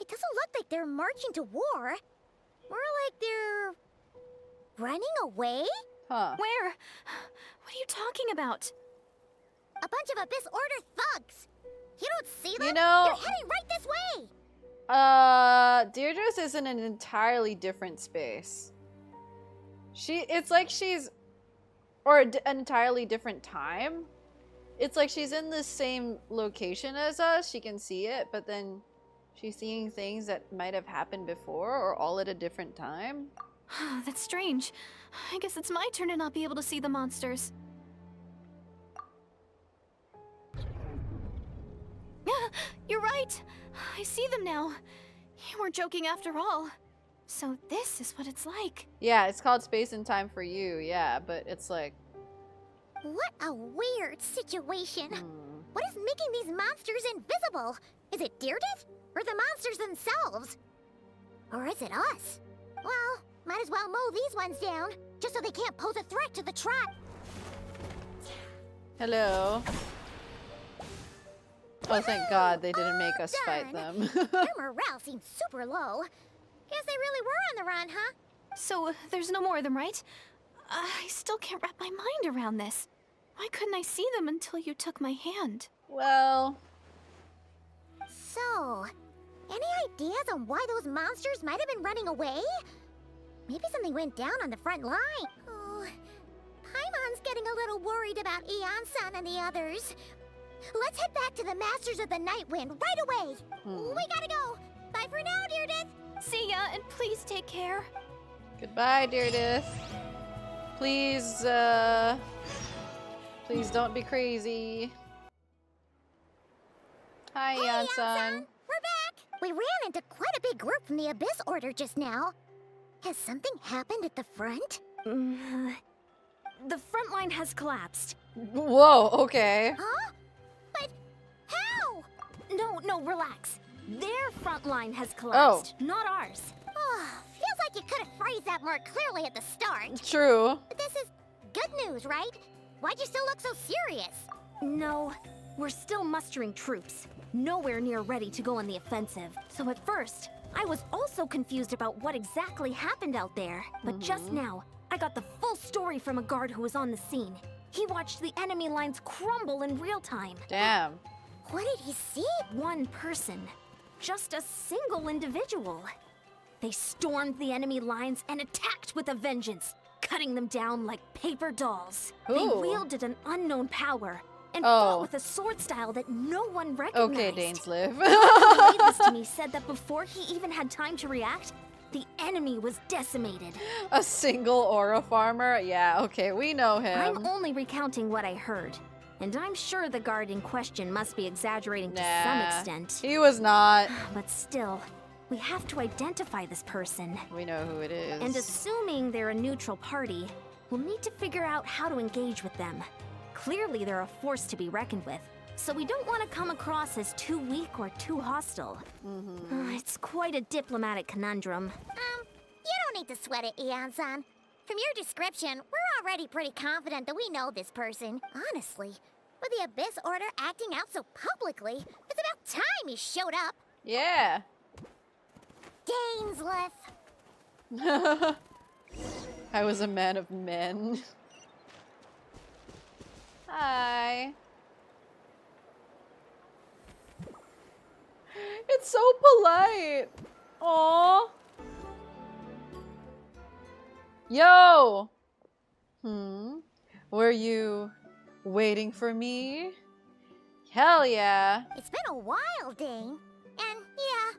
it doesn't look like they're marching to war. More like they're running away? Huh. Where? What are you talking about? A bunch of Abyss Order thugs. You don't see them? You know, they're heading right this way. Deirdre is in an entirely different space. It's like she's, or an entirely different time. It's like she's in the same location as us. She can see it, but then she's seeing things that might have happened before or all at a different time. That's strange. I guess it's my turn to not be able to see the monsters. You're right. I see them now. You weren't joking after all. So this is what it's like. Yeah, it's called Space and Time for You. Yeah, but it's like... What a weird situation. What is making these monsters invisible? Is it Direidyth? Or the monsters themselves? Or is it us? Well, might as well mow these ones down, just so they can't pose a threat to the tribe. Hello. Oh, thank God they didn't make us fight them. Their morale seems super low. Guess they really were on the run, huh? So there's no more of them, right? I still can't wrap my mind around this. Why couldn't I see them until you took my hand? Well... So, any ideas on why those monsters might have been running away? Maybe something went down on the front line. Oh, Paimon's getting a little worried about Eon-san and the others. Let's head back to the Masters of the Night Wind right away. We gotta go. Bye for now, Direidyth. See ya, and please take care. Goodbye, Direidyth. Please, please don't be crazy. Hi, Eon-san. We're back. We ran into quite a big group from the Abyss Order just now. Has something happened at the front? The front line has collapsed. Whoa, okay. Huh? But how? No, relax. Their front line has collapsed, not ours. Oh, feels like you could have phrased that more clearly at the start. True. But this is good news, right? Why'd you still look so serious? No, we're still mustering troops. Nowhere near ready to go on the offensive. So at first, I was also confused about what exactly happened out there. But just now, I got the full story from a guard who was on the scene. He watched the enemy lines crumble in real time. Damn. What did he see? One person. Just a single individual. They stormed the enemy lines and attacked with a vengeance, cutting them down like paper dolls. They Ooh. wielded an unknown power and fought with a sword style that no one recognized. Okay, Dainsleif. The who relayed this to me said that before he even had time to react, the enemy was decimated. A single aura farmer? Yeah, okay, we know him. I'm only recounting what I heard. And I'm sure the guard in question must be exaggerating to some extent. He was not. But still, we have to identify this person. We know who it is. And assuming they're a neutral party, we'll need to figure out how to engage with them. Clearly they're a force to be reckoned with, so we don't want to come across as too weak or too hostile. It's quite a diplomatic conundrum. You don't need to sweat it, Eon-san. From your description, we're already pretty confident that we know this person. Honestly, with the Abyss Order acting out so publicly, it's about time he showed up. Yeah. Dainsleif. I was a man of men. Hi. It's so polite. Aww. Yo! Were you waiting for me? Hell yeah. It's been a while, Dane. And yeah,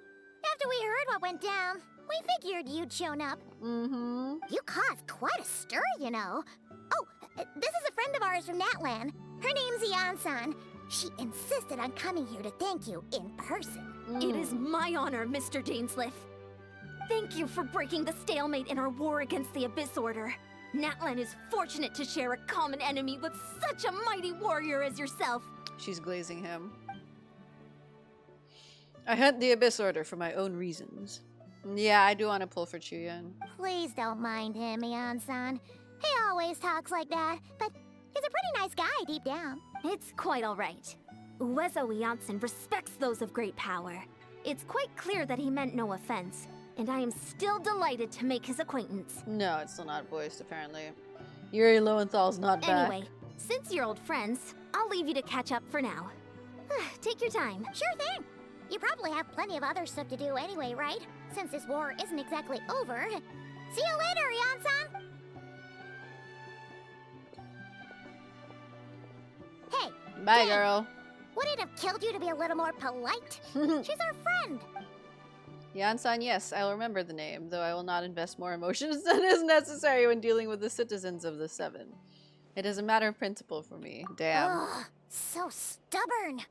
after we heard what went down, we figured you'd shown up. You caused quite a stir, you know. Oh, this is a friend of ours from Natlan. Her name's Eon-san. She insisted on coming here to thank you in person. It is my honor, Mr. Dainsleif. Thank you for breaking the stalemate in our war against the Abyss Order. Natlan is fortunate to share a common enemy with such a mighty warrior as yourself. She's glazing him. I hunt the Abyss Order for my own reasons. Yeah, I do want to pull for Chuyan. Please don't mind him, Mian-san. He always talks like that, but he's a pretty nice guy deep down. It's quite all right. Uezo Janssen respects those of great power. It's quite clear that he meant no offense, and I am still delighted to make his acquaintance. No, it's still not voiced, apparently. Yuri Lowenthal's not back. Anyway, since you're old friends, I'll leave you to catch up for now. Take your time. Sure thing. You probably have plenty of other stuff to do anyway, right? Since this war isn't exactly over. See you later, Yan-san! Hey! Bye, Dang. girl. Would it have killed you to be a little more polite? She's our friend! Yan-san, yes, I'll remember the name, though I will not invest more emotions than is necessary when dealing with the citizens of the Seven. It is a matter of principle for me. Damn. Ugh, so stubborn.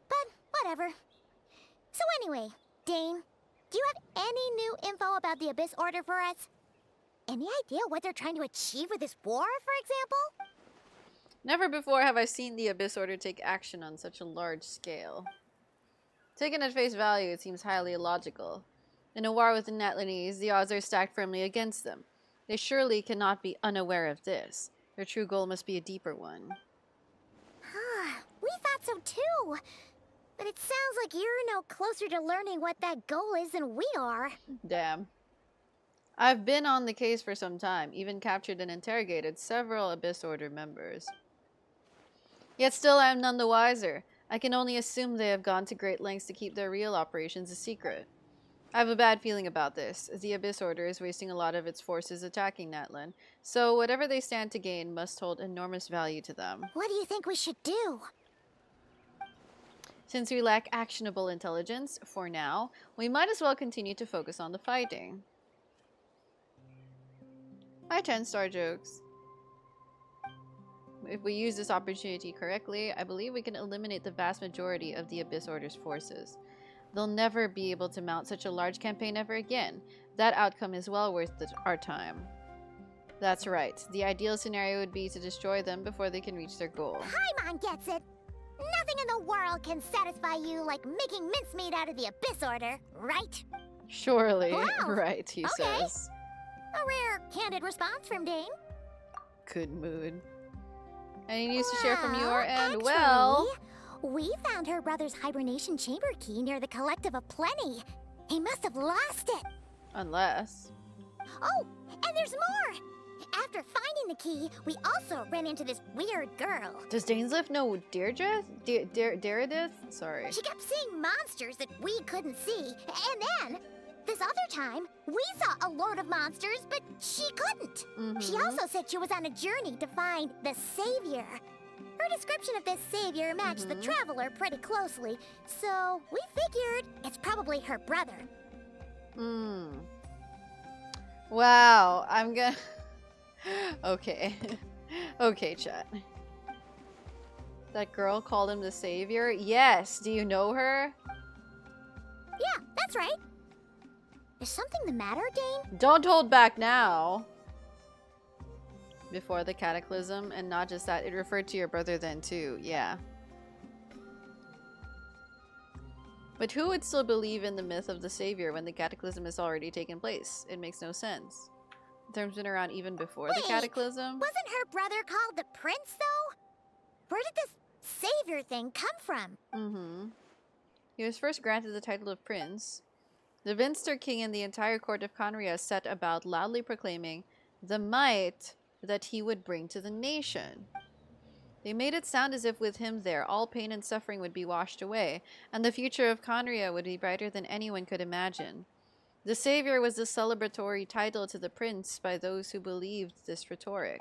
But whatever. So anyway, Dane, do you have any new info about the Abyss Order for us? Any idea what they're trying to achieve with this war, for example? Never before have I seen the Abyss Order take action on such a large scale. Taken at face value, it seems highly illogical. In a war with the Natlanese, the odds are stacked firmly against them. They surely cannot be unaware of this. Their true goal must be a deeper one. We thought so too. But it sounds like you're no closer to learning what that goal is than we are. Damn. I've been on the case for some time, even captured and interrogated several Abyss Order members. Yet still I am none the wiser. I can only assume they have gone to great lengths to keep their real operations a secret. I have a bad feeling about this, as the Abyss Order is wasting a lot of its forces attacking Natlan, so whatever they stand to gain must hold enormous value to them. What do you think we should do? Since we lack actionable intelligence, for now, we might as well continue to focus on the fighting. Hi, 10-star jokes. If we use this opportunity correctly, I believe we can eliminate the vast majority of the Abyss Order's forces. They'll never be able to mount such a large campaign ever again. That outcome is well worth our time. That's right. The ideal scenario would be to destroy them before they can reach their goal. Paimon gets it. Nothing in the world can satisfy you like making mincemeat out of the Abyss Order, right? Surely. Wow. Right, he Okay. says. A rare, candid response from Dane. Good mood. Any news to share from Well, your end? actually, Well, we found her brother's hibernation chamber key near the Collective of Plenty. He must have lost it. unless... Oh, and there's more! After finding the key, we also ran into this weird girl. Does Dainsleif know Deirdre? Direidyth? Sorry. She kept seeing monsters that we couldn't see, and then, this other time, we saw a load of monsters, but she couldn't. She also said she was on a journey to find the Savior. Her description of this Savior matched the Traveler pretty closely, so we figured it's probably her brother. Wow, I'm gonna... Okay. Okay, chat. That girl called him the Savior? Yes. Do you know her? Yeah, that's right. Is something the matter, Dane? Don't hold back now. Before the cataclysm, and not just that, it referred to your brother then too. Yeah. But who would still believe in the myth of the Savior when the cataclysm has already taken place? It makes no sense. The term's been around even before the cataclysm. Wasn't her brother called the Prince, though? Where did this Savior thing come from? He was first granted the title of Prince. The Vinster King and the entire court of Conria set about loudly proclaiming the might that he would bring to the nation. They made it sound as if with him there, all pain and suffering would be washed away, and the future of Conria would be brighter than anyone could imagine. The Savior was the celebratory title to the prince by those who believed this rhetoric.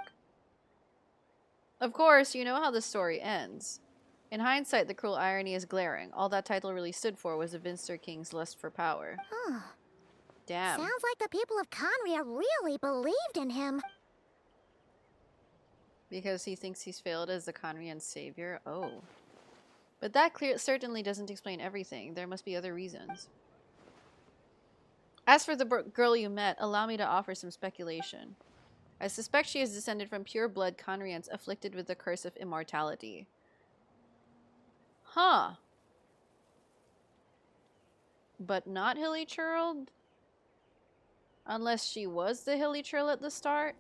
Of course, you know how the story ends. In hindsight, the cruel irony is glaring. All that title really stood for was the Vinster King's lust for power. Huh. Damn. Sounds like the people of Conria really believed in him. Because he thinks he's failed as the Conrian savior? Oh. But that certainly doesn't explain everything. There must be other reasons. As for the girl you met, allow me to offer some speculation. I suspect she is descended from pure-blood Conrians afflicted with the curse of immortality. Huh. But not Hilly Churled? Unless she was the Hilly Churl at the start?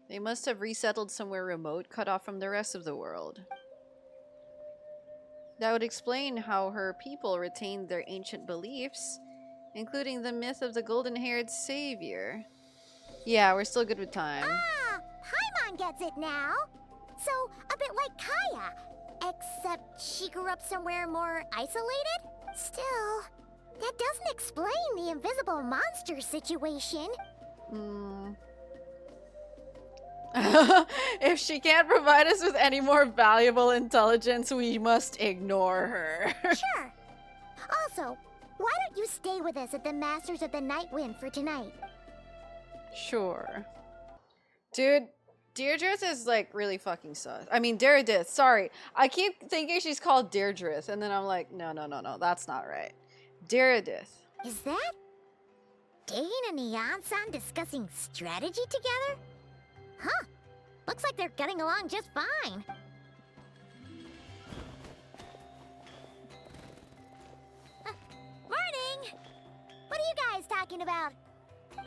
They must have resettled somewhere remote, cut off from the rest of the world. That would explain how her people retained their ancient beliefs, including the myth of the golden-haired savior. Yeah, we're still good with time. Ah, Paimon gets it now. So, a bit like Kaya. Except she grew up somewhere more isolated? Still, that doesn't explain the invisible monster situation. If she can't provide us with any more valuable intelligence, we must ignore her. Sure. Also, why don't you stay with us at the Masters of the Night Wind for tonight? Sure. Dude, Deirdrith is like really fucking sus. I mean, Direidyth, sorry. I keep thinking she's called Deirdrith, and then I'm like, no, that's not right. Direidyth. Is that Dane and Eon-san discussing strategy together? Huh. Looks like they're getting along just fine. Morning! What are you guys talking about?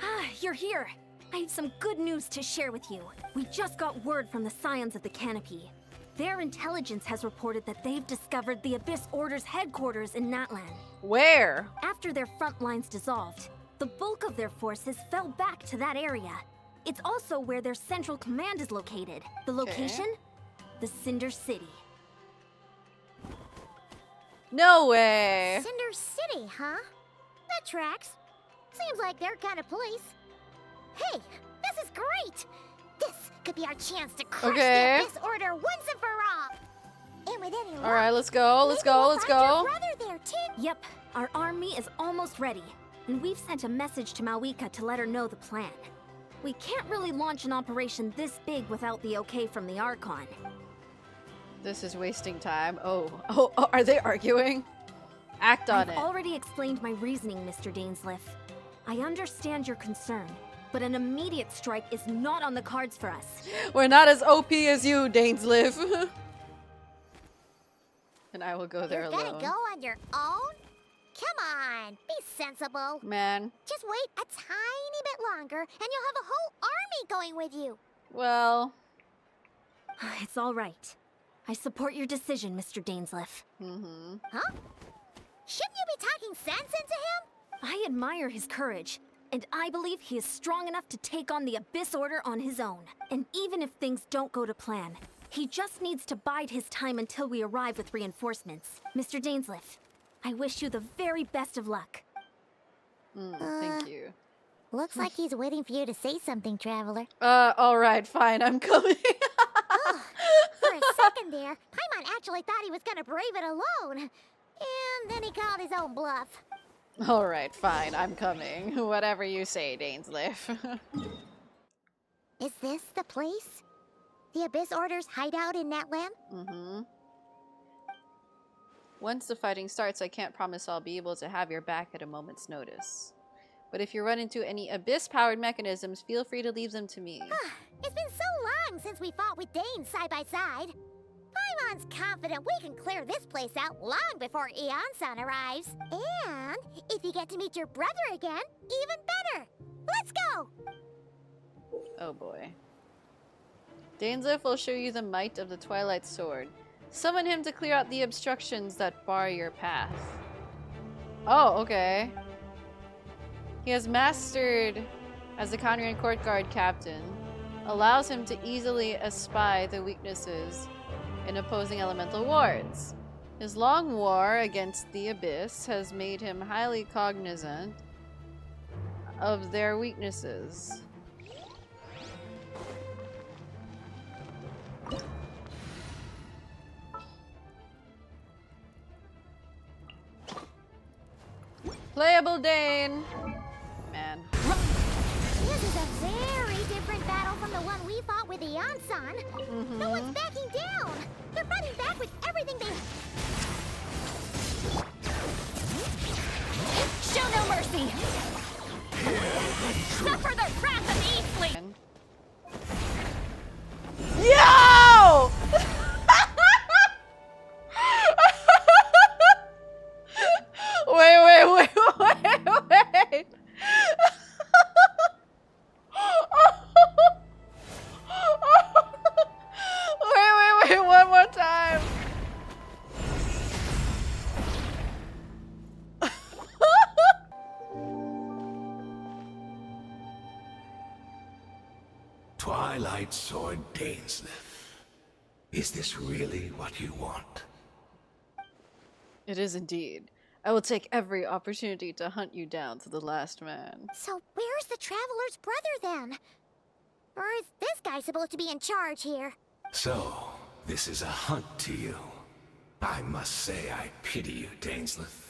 Ah, you're here. I have some good news to share with you. We just got word from the Scions of the Canopy. Their intelligence has reported that they've discovered the Abyss Order's headquarters in Natlan. Where? After their front lines dissolved, the bulk of their forces fell back to that area. It's also where their central command is located. The location? The Cinder City. No way. Cinder City, huh? That tracks. Seems like their kind of place. Hey, this is great! This could be our chance to crush the Abyss Order once and for all! And with any luck, Alright, let's go, let's go, let's go. your brother there too. Yep, our army is almost ready. And we've sent a message to Mawika to let her know the plan. We can't really launch an operation this big without the okay from the Archon. This is wasting time. Oh, are they arguing? Act on it. I've already explained my reasoning, Mr. Dainsleif. I understand your concern, but an immediate strike is not on the cards for us. We're not as OP as you, Dainsleif. And I will go there alone. You're gonna go on your own? Come on, be sensible. Man. Just wait a tiny bit longer, and you'll have a whole army going with you. Well. It's all right. I support your decision, Mr. Dainsleif. Huh? Shouldn't you be talking sense into him? I admire his courage, and I believe he is strong enough to take on the Abyss Order on his own. And even if things don't go to plan, he just needs to bide his time until we arrive with reinforcements. Mr. Dainsleif, I wish you the very best of luck. Thank you. Looks like he's waiting for you to say something, Traveler. Alright, fine, I'm coming. For a second there, Paimon actually thought he was gonna brave it alone. And then he called his own bluff. Alright, fine, I'm coming. Whatever you say, Dainsleif. Is this the place? The Abyss Order's hideout in Natlan? Once the fighting starts, I can't promise I'll be able to have your back at a moment's notice. But if you run into any Abyss-powered mechanisms, feel free to leave them to me. It's been so long since we fought with Dane side by side. Paimon's confident we can clear this place out long before Eon-san arrives. And if you get to meet your brother again, even better. Let's go! Oh boy. Dainsleif will show you the might of the Twilight Sword. Summon him to clear out the obstructions that bar your path. Oh, okay. He has mastered as the Conrian Court Guard captain. Allows him to easily espy the weaknesses in opposing elemental wards. His long war against the Abyss has made him highly cognizant of their weaknesses. Playable Dane! Man. This is a very the Ansan. No one's backing down. They're fighting back with everything they... Show no mercy! Suffer the wrath of Eastling! Yo! wait. wait, one more time. Twilight Sword Dainsleif. Is this really what you want? It is indeed. I will take every opportunity to hunt you down to the last man. So where's the Traveler's brother then? Or is this guy supposed to be in charge here? So, this is a hunt to you. I must say I pity you, Dainsleif.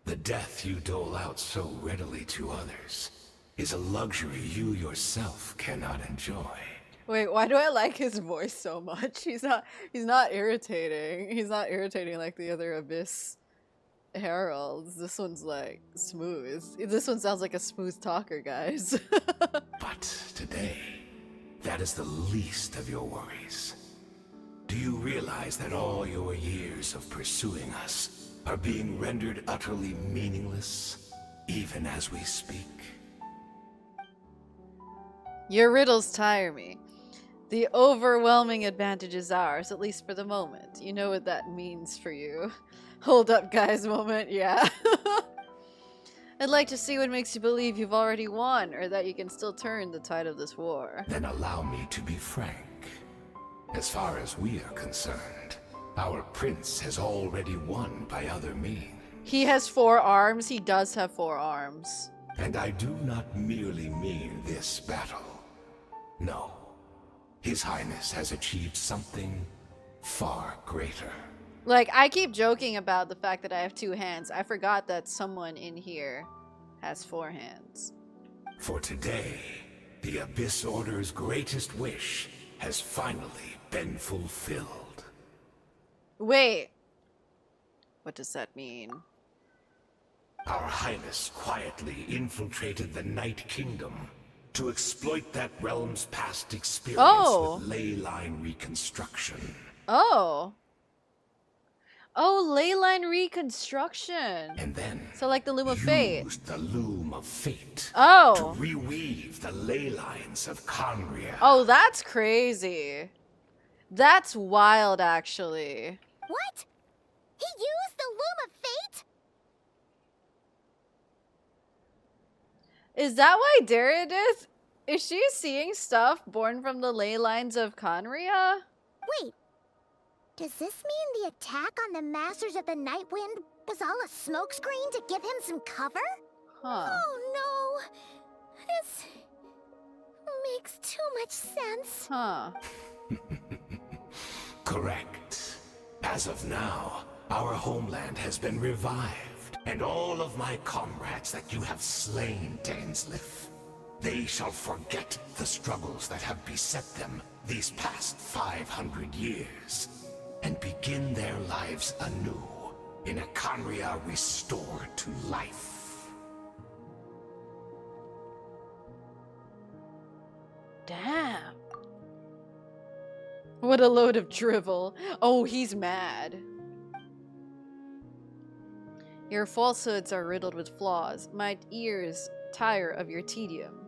The death you dole out so readily to others is a luxury you yourself cannot enjoy. Wait, why do I like his voice so much? He's not irritating. He's not irritating like the other Abyss heralds. This one's like smooth. This one sounds like a smooth talker, guys. But today, that is the least of your worries. Do you realize that all your years of pursuing us are being rendered utterly meaningless, even as we speak? Your riddles tire me. The overwhelming advantage is ours, at least for the moment. You know what that means for you. Hold up, guys moment, yeah. I'd like to see what makes you believe you've already won, or that you can still turn the tide of this war. Then allow me to be frank. As far as we are concerned, our prince has already won by other means. He has 4 arms. He does have 4 arms. And I do not merely mean this battle. No. His Highness has achieved something far greater. Like, I keep joking about the fact that I have 2 hands. I forgot that someone in here has 4 hands. For today, the Abyss Order's greatest wish has finally been fulfilled. Wait. What does that mean? Our Highness quietly infiltrated the Night Kingdom to exploit that realm's past experience with ley line reconstruction. Oh, ley line reconstruction. And then, so like the Loom of Fate. Used the Loom of Fate to reweave the ley lines of Conria. Oh, that's crazy. That's wild, actually. What? He used the Loom of Fate? Is that why Direidyth? Is she seeing stuff born from the ley lines of Conria? Wait. Does this mean the attack on the Masters of the Night Wind was all a smokescreen to give him some cover? Huh. Oh no. This makes too much sense. Huh. Correct. As of now, our homeland has been revived, and all of my comrades that you have slain, Dainsleif, they shall forget the struggles that have beset them these past 500 years, and begin their lives anew in a Conria restored to life. Damn. What a load of drivel. Oh, he's mad. Your falsehoods are riddled with flaws. My ears tire of your tedium.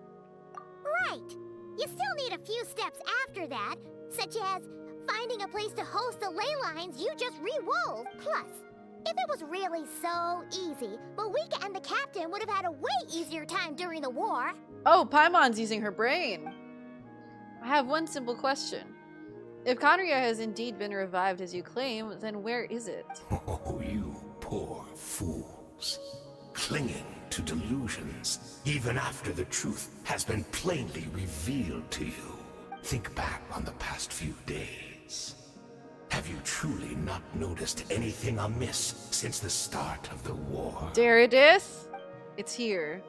Right. You still need a few steps after that, such as finding a place to host the ley lines you just re-wove. Plus, if it was really so easy, Malika and the captain would have had a way easier time during the war. Oh, Paimon's using her brain. I have one simple question. If Conria has indeed been revived as you claim, then where is it? Oh, you poor fools. Clinging to delusions, even after the truth has been plainly revealed to you. Think back on the past few days. Have you truly not noticed anything amiss since the start of the war? Direidyth? It's here.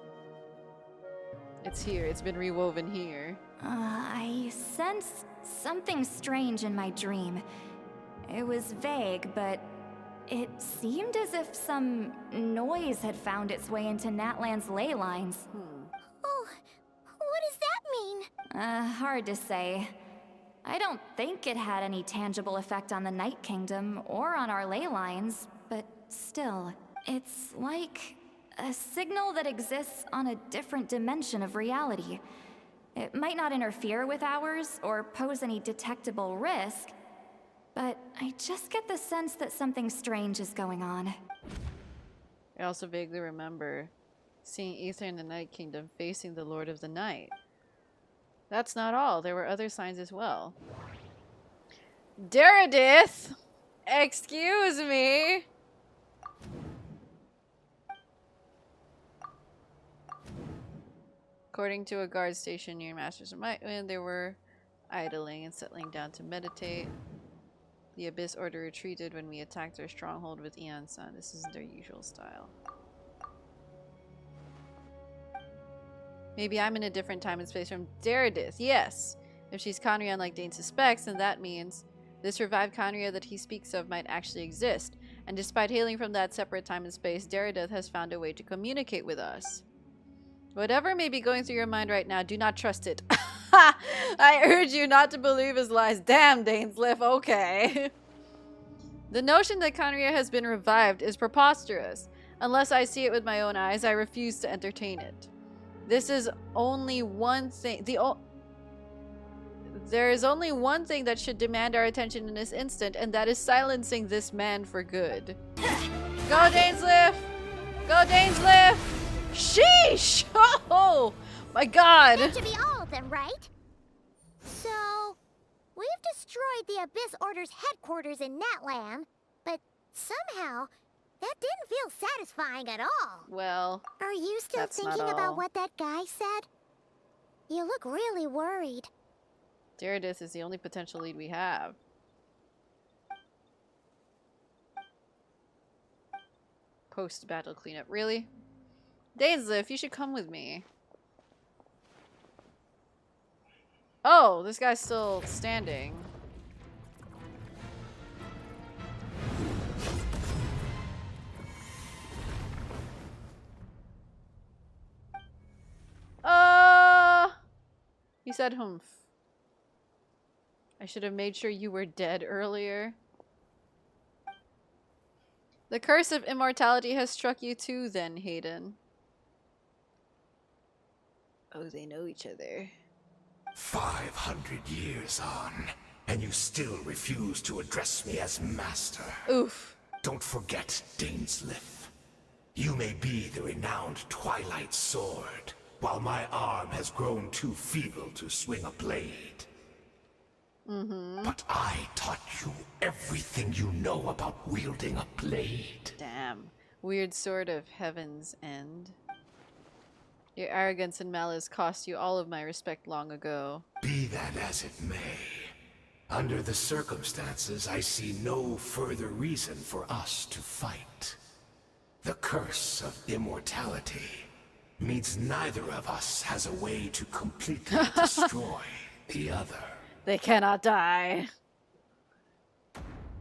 It's here. It's been rewoven here. I sensed something strange in my dream. It was vague, but it seemed as if some noise had found its way into Natlan's ley lines. Oh, what does that mean? Hard to say. I don't think it had any tangible effect on the Night Kingdom or on our ley lines, but still, it's like a signal that exists on a different dimension of reality. It might not interfere with ours or pose any detectable risk, but I just get the sense that something strange is going on. I also vaguely remember seeing Aether in the Night Kingdom facing the Lord of the Night. That's not all. There were other signs as well. Direidyth! Excuse me! According to a guard station near Masters of Mightwind, they were idling and settling down to meditate. The Abyss Order retreated when we attacked their stronghold with Aeon Sun. This is their usual style. Maybe I'm in a different time and space from Direidyth. Yes! If she's Conrian like Dane suspects, then that means this revived Conria that he speaks of might actually exist. And despite hailing from that separate time and space, Direidyth has found a way to communicate with us. Whatever may be going through your mind right now, do not trust it. I urge you not to believe his lies. Damn, Dainsleif, okay. The notion that Conria has been revived is preposterous. Unless I see it with my own eyes, I refuse to entertain it. This is only one thing. There is only one thing that should demand our attention in this instant, and that is silencing this man for good. Go, Dainsleif! Go, Dainsleif! Sheesh! Oh my god! That should be all of them, right? So, we've destroyed the Abyss Order's headquarters in Natlan, but somehow, that didn't feel satisfying at all. Well, are you still that's thinking not about all. what that guy said? You look really worried. Direidyth is the only potential lead we have. Post-battle cleanup. Really? Dainsleif, you should come with me. Oh, this guy's still standing. He said humph. I should have made sure you were dead earlier. The curse of immortality has struck you too, then, Hayden. Oh, they know each other. 500 years on, and you still refuse to address me as master. Oof. Don't forget, Dainsleif. You may be the renowned Twilight Sword, while my arm has grown too feeble to swing a blade. But I taught you everything you know about wielding a blade. Damn. Weird sword of Heaven's End. Your arrogance and malice cost you all of my respect long ago. Be that as it may, under the circumstances, I see no further reason for us to fight. The curse of immortality means neither of us has a way to completely destroy the other. They cannot die.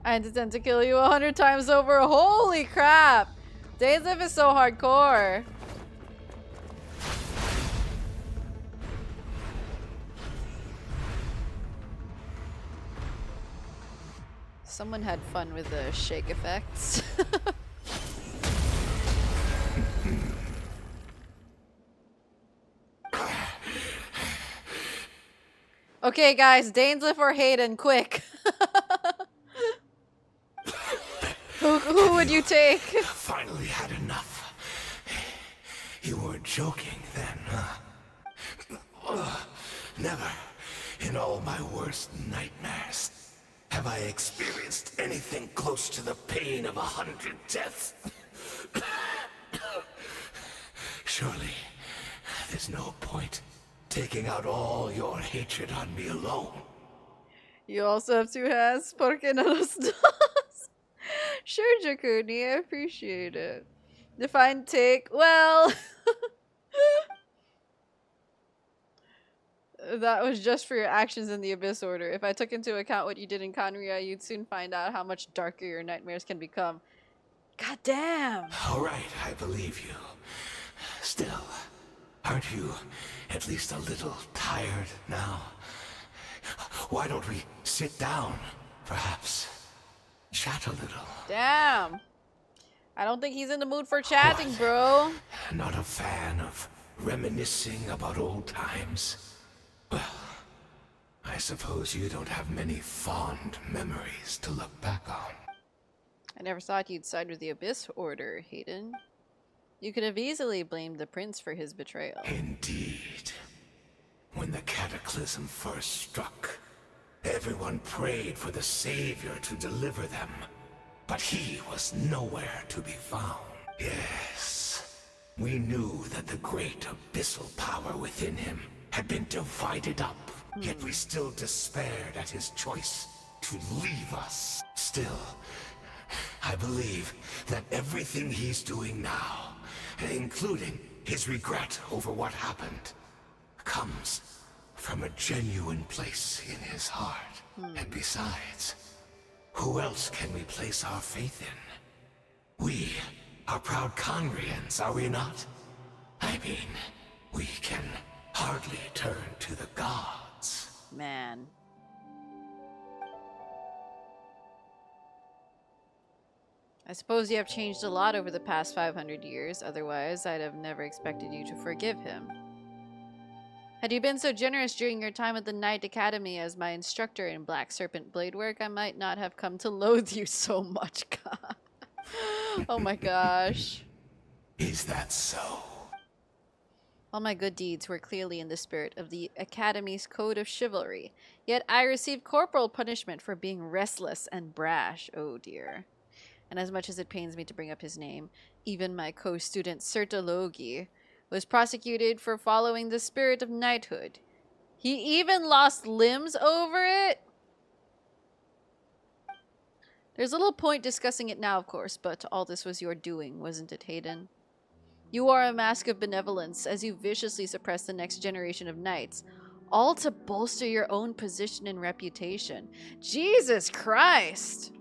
I intend to kill you 100 times over. Holy crap! Dainsleif is so hardcore. Someone had fun with the shake effects. Okay, guys, Dainsleif or Hayden, quick. Who would you take? Finally had enough. You weren't joking then, huh? Never, in all my worst nightmares, have I experienced anything close to the pain of 100 deaths. Surely, there's no point taking out all your hatred on me alone. You also have 2 hands. ¿Por qué no los dos? Sure, Jakuni, I appreciate it. Define take. Well, that was just for your actions in the Abyss Order. If I took into account what you did in Conria, you'd soon find out how much darker your nightmares can become. God damn! All right, I believe you. Still, aren't you at least a little tired now? Why don't we sit down, perhaps? Chat a little. Damn! I don't think he's in the mood for chatting, bro. Not a fan of reminiscing about old times? Well, I suppose you don't have many fond memories to look back on. I never thought you'd side with the Abyss Order, Hayden. You could have easily blamed the prince for his betrayal. Indeed. When the cataclysm first struck, everyone prayed for the Savior to deliver them. But he was nowhere to be found. Yes, we knew that the great abyssal power within him had been divided up, yet we still despaired at his choice to leave us. Still, I believe that everything he's doing now, including his regret over what happened, comes from a genuine place in his heart. And besides, who else can we place our faith in? We are proud Conrians, are we not? I mean, we can hardly turn to the gods. Man. I suppose you have changed a lot over the past 500 years, otherwise I'd have never expected you to forgive him. Had you been so generous during your time at the Knight Academy as my instructor in Black Serpent blade work, I might not have come to loathe you so much. God. Oh my gosh. Is that so? All my good deeds were clearly in the spirit of the Academy's code of chivalry, yet I received corporal punishment for being restless and brash. Oh dear. And as much as it pains me to bring up his name, even my co-student Sertologi was prosecuted for following the spirit of knighthood. He even lost limbs over it? There's little point discussing it now, of course, but all this was your doing, wasn't it, Hayden? You are a mask of benevolence as you viciously suppress the next generation of knights, all to bolster your own position and reputation. Jesus Christ!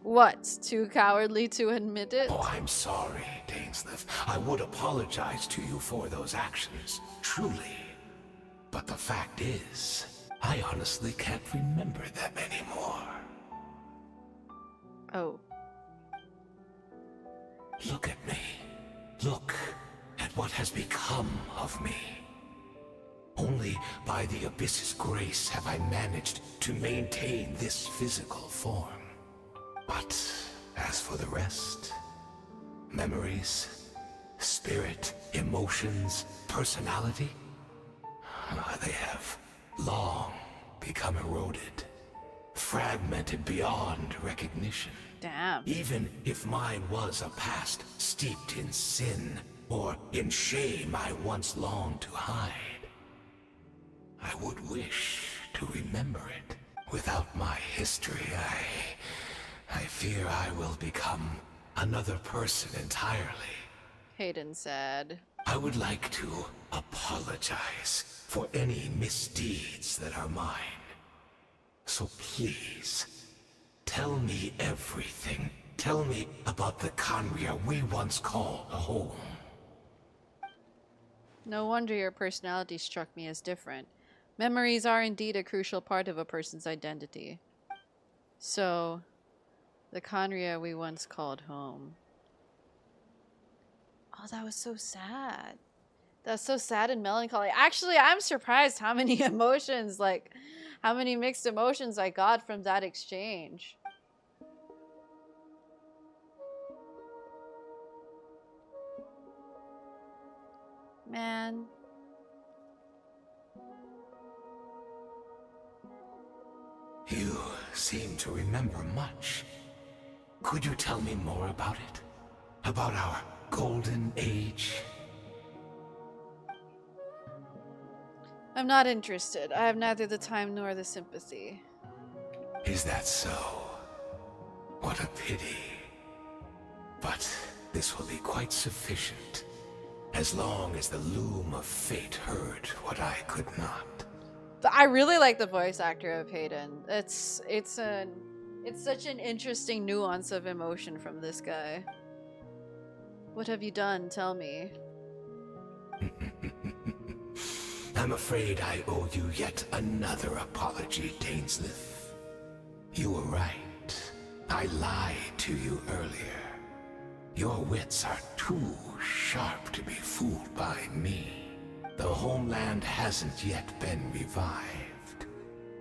What? Too cowardly to admit it? Oh, I'm sorry, Dainsleif. I would apologize to you for those actions, truly. But the fact is, I honestly can't remember them anymore. Oh. Look at me. Look at what has become of me. Only by the Abyss's grace have I managed to maintain this physical form. But as for the rest, memories, spirit, emotions, personality, they have long become eroded, fragmented beyond recognition. Damn. Even if mine was a past steeped in sin or in shame I once longed to hide, I would wish to remember it. Without my history, I fear I will become another person entirely. Hayden said. I would like to apologize for any misdeeds that are mine. So please, tell me everything. Tell me about the Conria we once called a home. No wonder your personality struck me as different. Memories are indeed a crucial part of a person's identity. So, the Conria we once called home. Oh, that was so sad. That's so sad and melancholy. Actually, I'm surprised how many emotions, like, how many mixed emotions I got from that exchange. Man. You seem to remember much. Could you tell me more about it? About our golden age? I'm not interested. I have neither the time nor the sympathy. Is that so? What a pity. But this will be quite sufficient. as long as the loom of fate heard what I could not. I really like the voice actor of Hayden. It's such an interesting nuance of emotion from this guy. What have you done? Tell me. I'm afraid I owe you yet another apology, Dainsleif. You were right. I lied to you earlier. Your wits are too sharp to be fooled by me. The homeland hasn't yet been revived.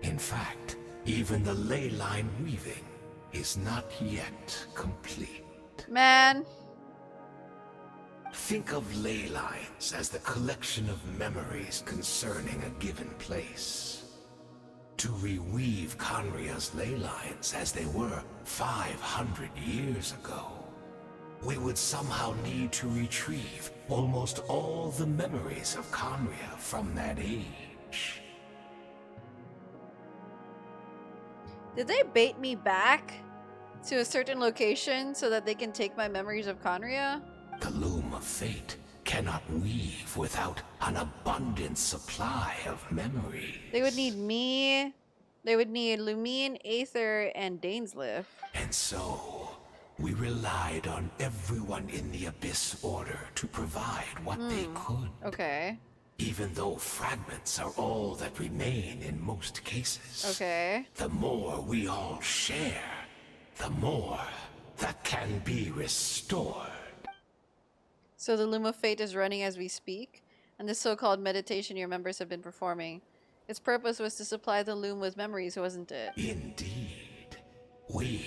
In fact, even the ley line weaving is not yet complete. Man. Think of ley lines as the collection of memories concerning a given place. To reweave Conria's ley lines as they were 500 years ago, we would somehow need to retrieve almost all the memories of Conria from that age. Did they bait me back to a certain location so that they can take my memories of Conria? The loom of fate cannot weave without an abundant supply of memories. They would need me. They would need Lumine, Aether, and Dainsleif. And so, we relied on everyone in the Abyss Order to provide what they could. Okay. Even though fragments are all that remain in most cases. Okay. The more we all share, the more that can be restored. So the Loom of Fate is running as we speak, and this so-called meditation your members have been performing. Its purpose was to supply the Loom with memories, wasn't it? Indeed. We,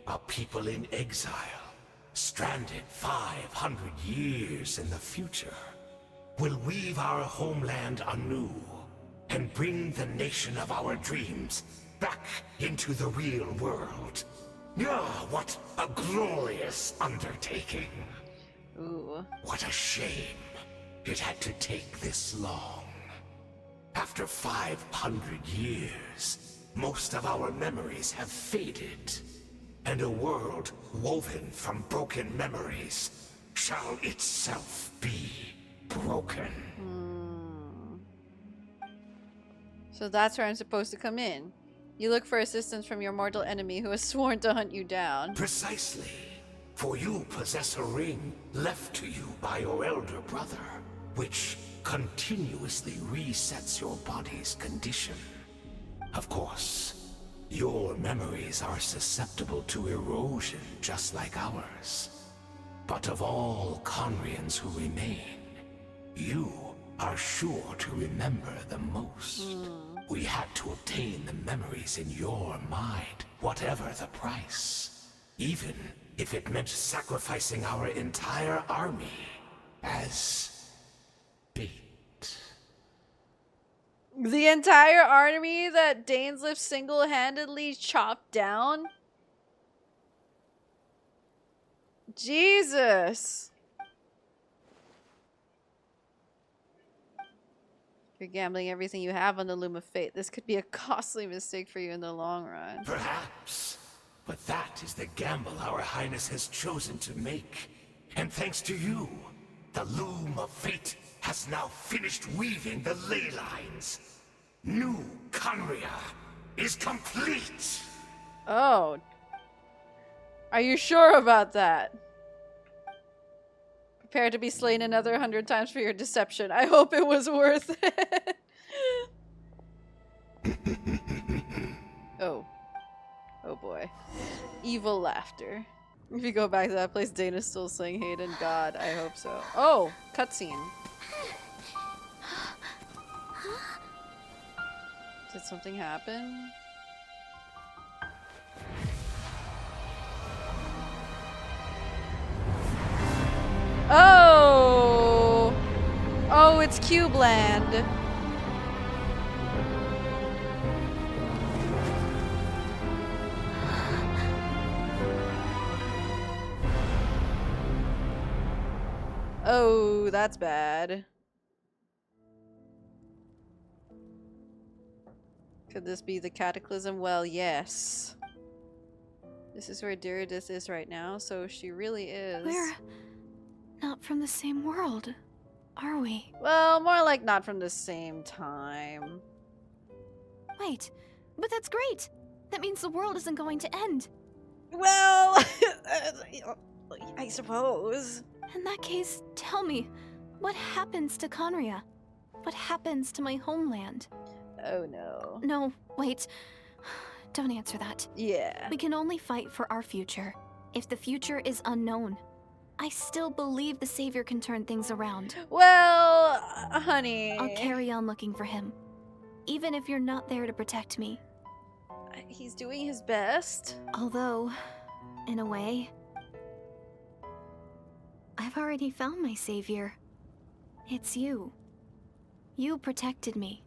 a people in exile, stranded 500 years in the future, will weave our homeland anew and bring the nation of our dreams back into the real world. Ah, what a glorious undertaking. Ooh. What a shame it had to take this long. After 500 years, most of our memories have faded, and a world woven from broken memories shall itself be broken. So that's where I'm supposed to come in. You look for assistance from your mortal enemy who has sworn to hunt you down. Precisely. For you possess a ring left to you by your elder brother, which continuously resets your body's condition. Of course, your memories are susceptible to erosion just like ours. But of all Conrians who remain, you are sure to remember the most. We had to obtain the memories in your mind, whatever the price. Even if it meant sacrificing our entire army as bait. The entire army that Dainsleif single-handedly chopped down? Jesus! You're gambling everything you have on the Loom of Fate. This could be a costly mistake for you in the long run. Perhaps. But that is the gamble our Highness has chosen to make. And thanks to you, the Loom of Fate has now finished weaving the ley lines. New Conria is complete! Oh. Are you sure about that? Prepare to be slain another 100 times for your deception. I hope it was worth it. Oh. Oh boy. Evil laughter. If you go back to that place, Dana's still saying Hayden. God, I hope so. Oh! Cutscene. Did something happen? Oh! Oh, it's Cube Land. Oh, that's bad. Could this be the Cataclysm? Well, yes. This is where Direidyth is right now, so she really is. We're not from the same world. are we? Well, more like not from the same time. Wait, but that's great! That means the world isn't going to end. Well, I suppose. In that case, tell me, what happens to Conria? What happens to my homeland? Oh no. No, wait. Don't answer that. Yeah. We can only fight for our future. If the future is unknown, I still believe the Savior can turn things around. Well, honey. I'll carry on looking for him, even if you're not there to protect me. He's doing his best. Although, in a way, I've already found my Savior. It's you. You protected me,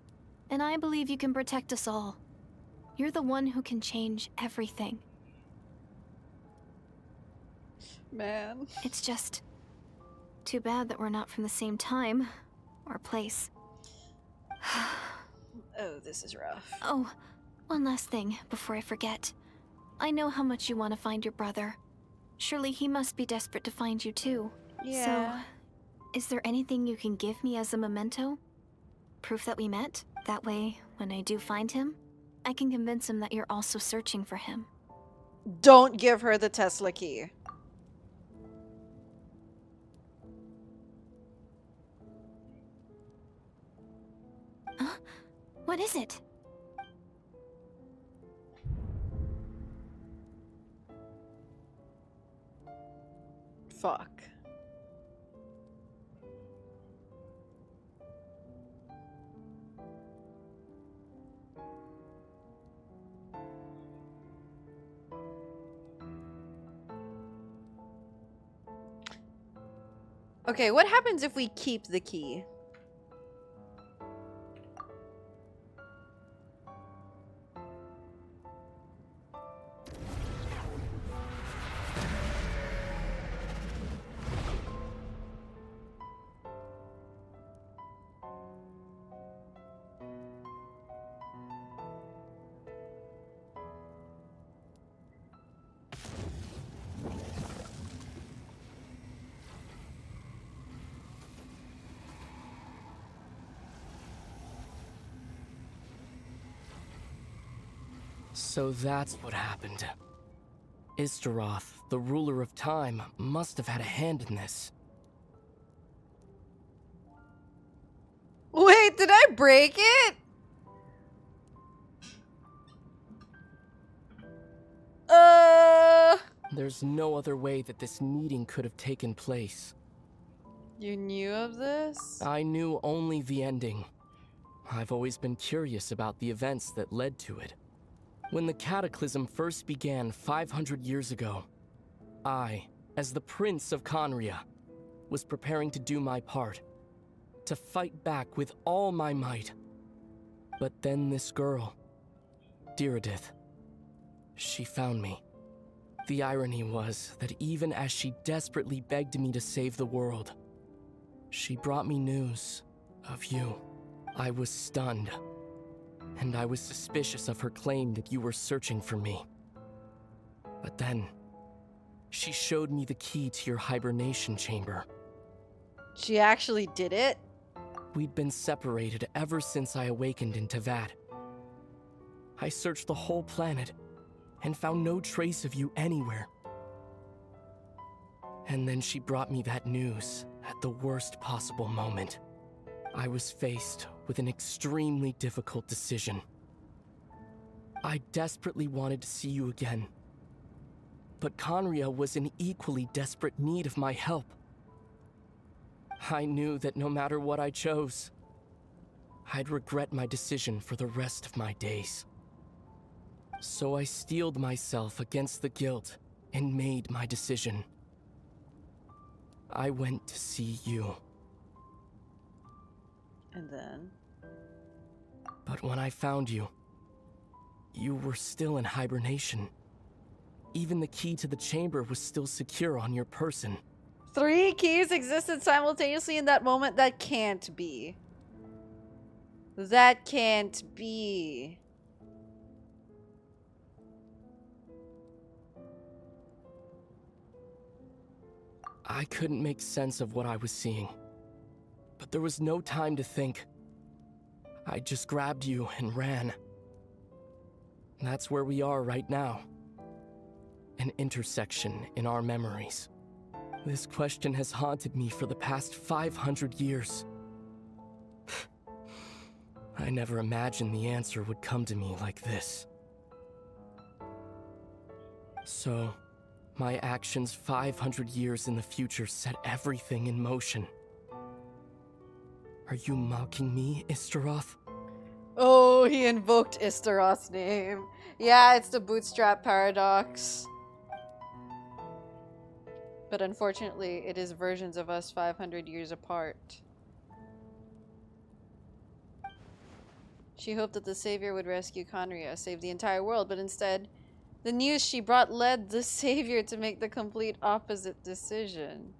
and I believe you can protect us all. You're the one who can change everything. Man. It's just too bad that we're not from the same time or place. Oh, this is rough. Oh, one last thing before I forget. I know how much you want to find your brother. Surely he must be desperate to find you too. Yeah. So, is there anything you can give me as a memento? Proof that we met? That way, when I do find him, I can convince him that you're also searching for him. Don't give her the Tesla key. Huh? What is it? Fuck. Okay, what happens if we keep the key? So that's what happened. Istaroth, the ruler of time, must have had a hand in this. Wait, did I break it? There's no other way that this meeting could have taken place. You knew of this? I knew only the ending. I've always been curious about the events that led to it. When the Cataclysm first began 500 years ago, I, as the Prince of Conria, was preparing to do my part, to fight back with all my might. But then this girl, Direidyth, she found me. The irony was that even as she desperately begged me to save the world, she brought me news of you. I was stunned, and I was suspicious of her claim that you were searching for me. But then, she showed me the key to your hibernation chamber. She actually did it? We'd been separated ever since I awakened in Teyvat. I searched the whole planet and found no trace of you anywhere. And then she brought me that news at the worst possible moment. I was faced with an extremely difficult decision. I desperately wanted to see you again, but Conria was in equally desperate need of my help. I knew that no matter what I chose, I'd regret my decision for the rest of my days. So I steeled myself against the guilt and made my decision. I went to see you. And then? But when I found you, you were still in hibernation. Even the key to the chamber was still secure on your person. 3 keys existed simultaneously in that moment? That can't be. That can't be. I couldn't make sense of what I was seeing. but there was no time to think. I just grabbed you and ran. That's where we are right now. An intersection in our memories. This question has haunted me for the past 500 years. I never imagined the answer would come to me like this. So, my actions 500 years in the future set everything in motion. Are you mocking me, Istaroth? Oh, he invoked Istaroth's name. Yeah, it's the bootstrap paradox. But unfortunately, it is versions of us 500 years apart. She hoped that the Savior would rescue Conria, save the entire world, but instead, the news she brought led the Savior to make the complete opposite decision.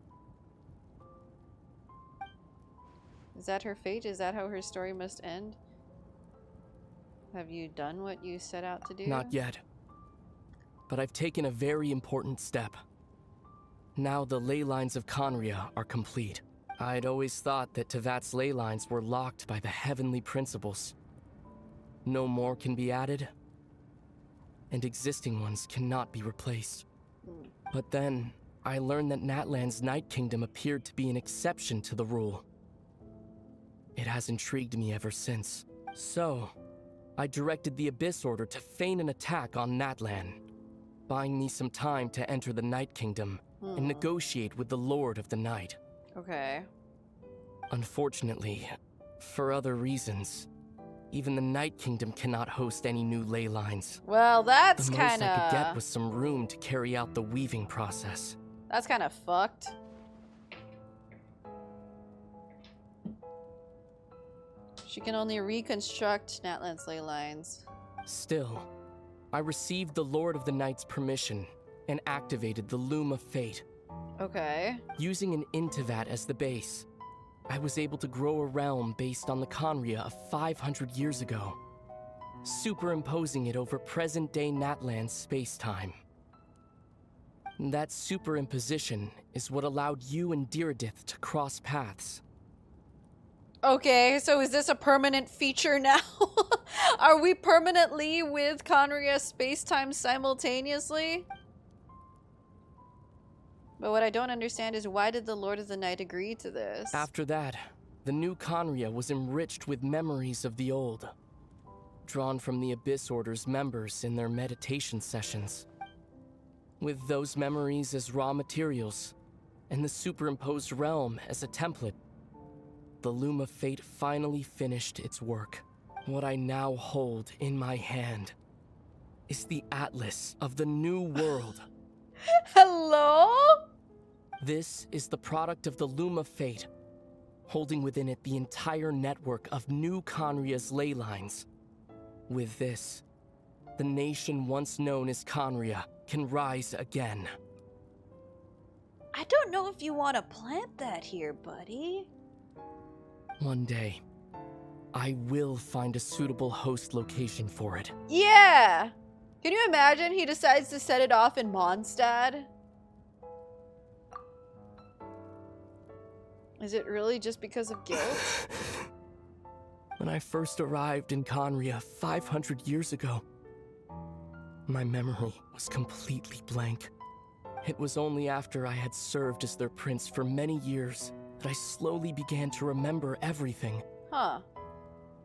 Is that her fate? Is that how her story must end? Have you done what you set out to do? Not yet. But I've taken a very important step. Now the ley lines of Conria are complete. I'd always thought that Tevat's ley lines were locked by the heavenly principles. No more can be added, and existing ones cannot be replaced. But then, I learned that Natlan's Night Kingdom appeared to be an exception to the rule. It has intrigued me ever since. So, I directed the Abyss Order to feign an attack on Natlan, buying me some time to enter the Night Kingdom and negotiate with the Lord of the Night. Okay. Unfortunately, for other reasons, even the Night Kingdom cannot host any new ley lines. Well, that's The most I could get kinda... was some room to carry out the weaving process. That's kinda fucked. She can only reconstruct Natlan's ley lines. Still, I received the Lord of the Night's permission and activated the Loom of Fate. Okay. Using an Intivat as the base, I was able to grow a realm based on the Conria of 500 years ago, superimposing it over present-day Natlan's space-time. That superimposition is what allowed you and Direidyth to cross paths. Okay, so is this a permanent feature now? Are we permanently with Conria space-time simultaneously? But what I don't understand is why did the Lord of the Night agree to this? After that, the new Conria was enriched with memories of the old, drawn from the Abyss Order's members in their meditation sessions. With those memories as raw materials, and the superimposed realm as a template, the Loom of Fate finally finished its work. What I now hold in my hand is the Atlas of the New World. Hello? This is the product of the Loom of Fate, holding within it the entire network of new Conria's ley lines. With this, the nation once known as Conria can rise again. I don't know if you want to plant that here, buddy. One day, I will find a suitable host location for it. Yeah! Can you imagine he decides to set it off in Mondstadt? Is it really just because of guilt? When I first arrived in Conria 500 years ago, my memory was completely blank. It was only after I had served as their prince for many years that I slowly began to remember everything. Huh.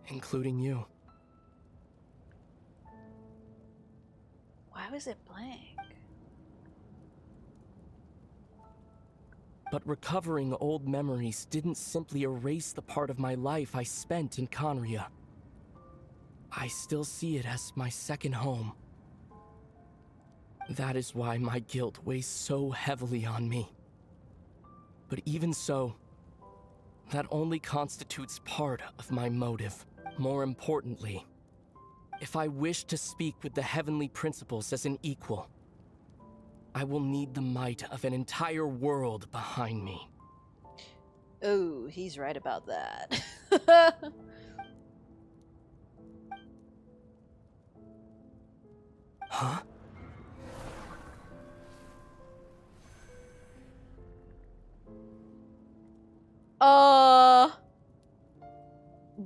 Including you. Why was it blank? But recovering old memories didn't simply erase the part of my life I spent in Conria. I still see it as my second home. That is why my guilt weighs so heavily on me. But even so, that only constitutes part of my motive. More importantly, if I wish to speak with the heavenly principles as an equal, I will need the might of an entire world behind me. Oh, he's right about that. Huh?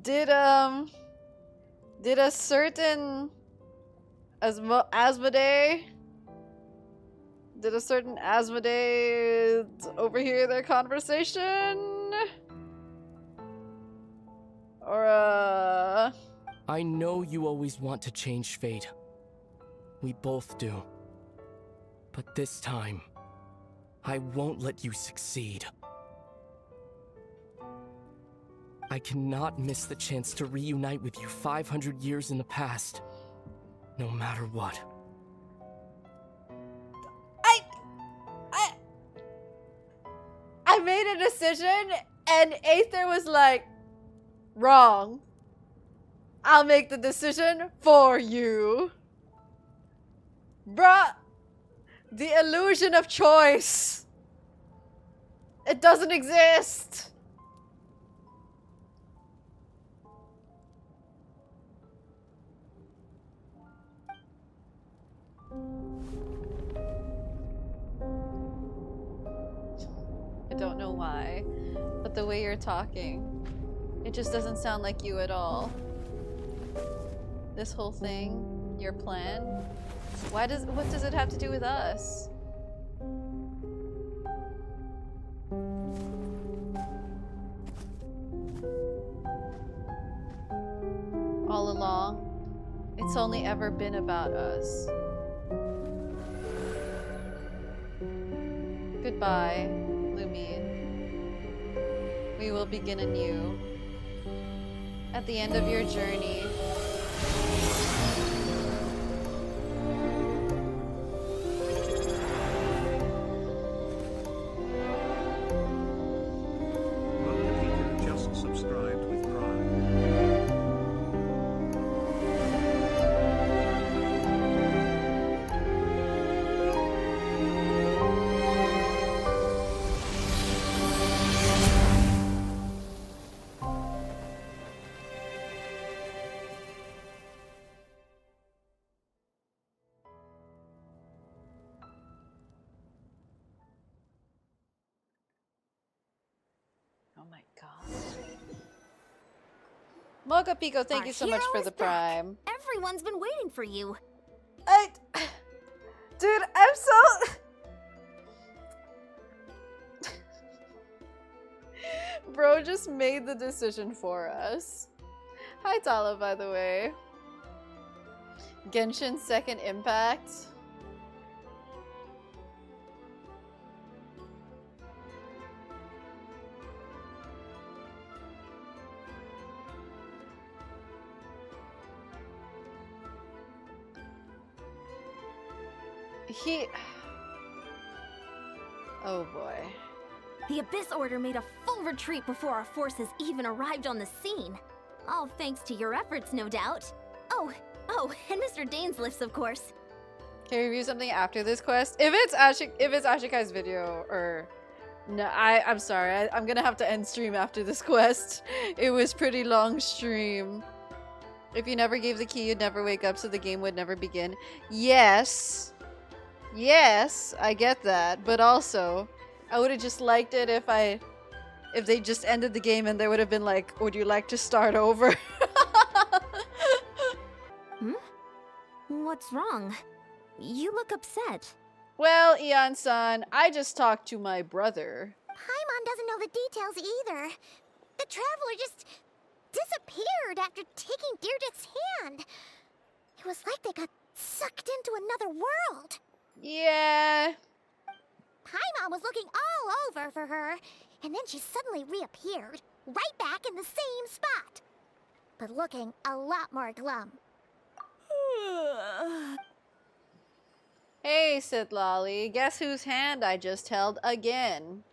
Did a certain Asmodee overhear their conversation? Or I know you always want to change fate. We both do. But this time, I won't let you succeed. I cannot miss the chance to reunite with you 500 years in the past, no matter what. I made a decision, and Aether was like, wrong. I'll make the decision for you. Bruh, the illusion of choice. It doesn't exist. I don't know why, but the way you're talking, it just doesn't sound like you at all. This whole thing, your plan, what does it have to do with us? All along, it's only ever been about us. Goodbye, Lumine. We will begin anew. At the end of your journey, Just subscribed with Prime. oh my god. Mocha Pico, thank you so much for the prime. Everyone's been waiting for you. Dude, I'm so... Bro just made the decision for us. Hi Tala, by the way. Genshin second impact. Oh boy. The Abyss Order made a full retreat before our forces even arrived on the scene. All thanks to your efforts, no doubt. Oh, and Mr. Dainsleif's, of course. Can we review something after this quest? If it's Ashikai's video, or no, I'm sorry. I'm gonna have to end stream after this quest. It was pretty long stream. If you never gave the key, you'd never wake up, so the game would never begin. Yes, I get that, but also, I would have just liked it if they just ended the game and they would have been like, "Would you like to start over?" What's wrong? You look upset. Well, Eon-san, I just talked to my brother. Paimon doesn't know the details either. The traveler just disappeared after taking Direidyth's hand. It was like they got sucked into another world. Yeah. Paimon was looking all over for her, and then she suddenly reappeared, right back in the same spot. But looking a lot more glum. Hey, Sitlolly, guess whose hand I just held again?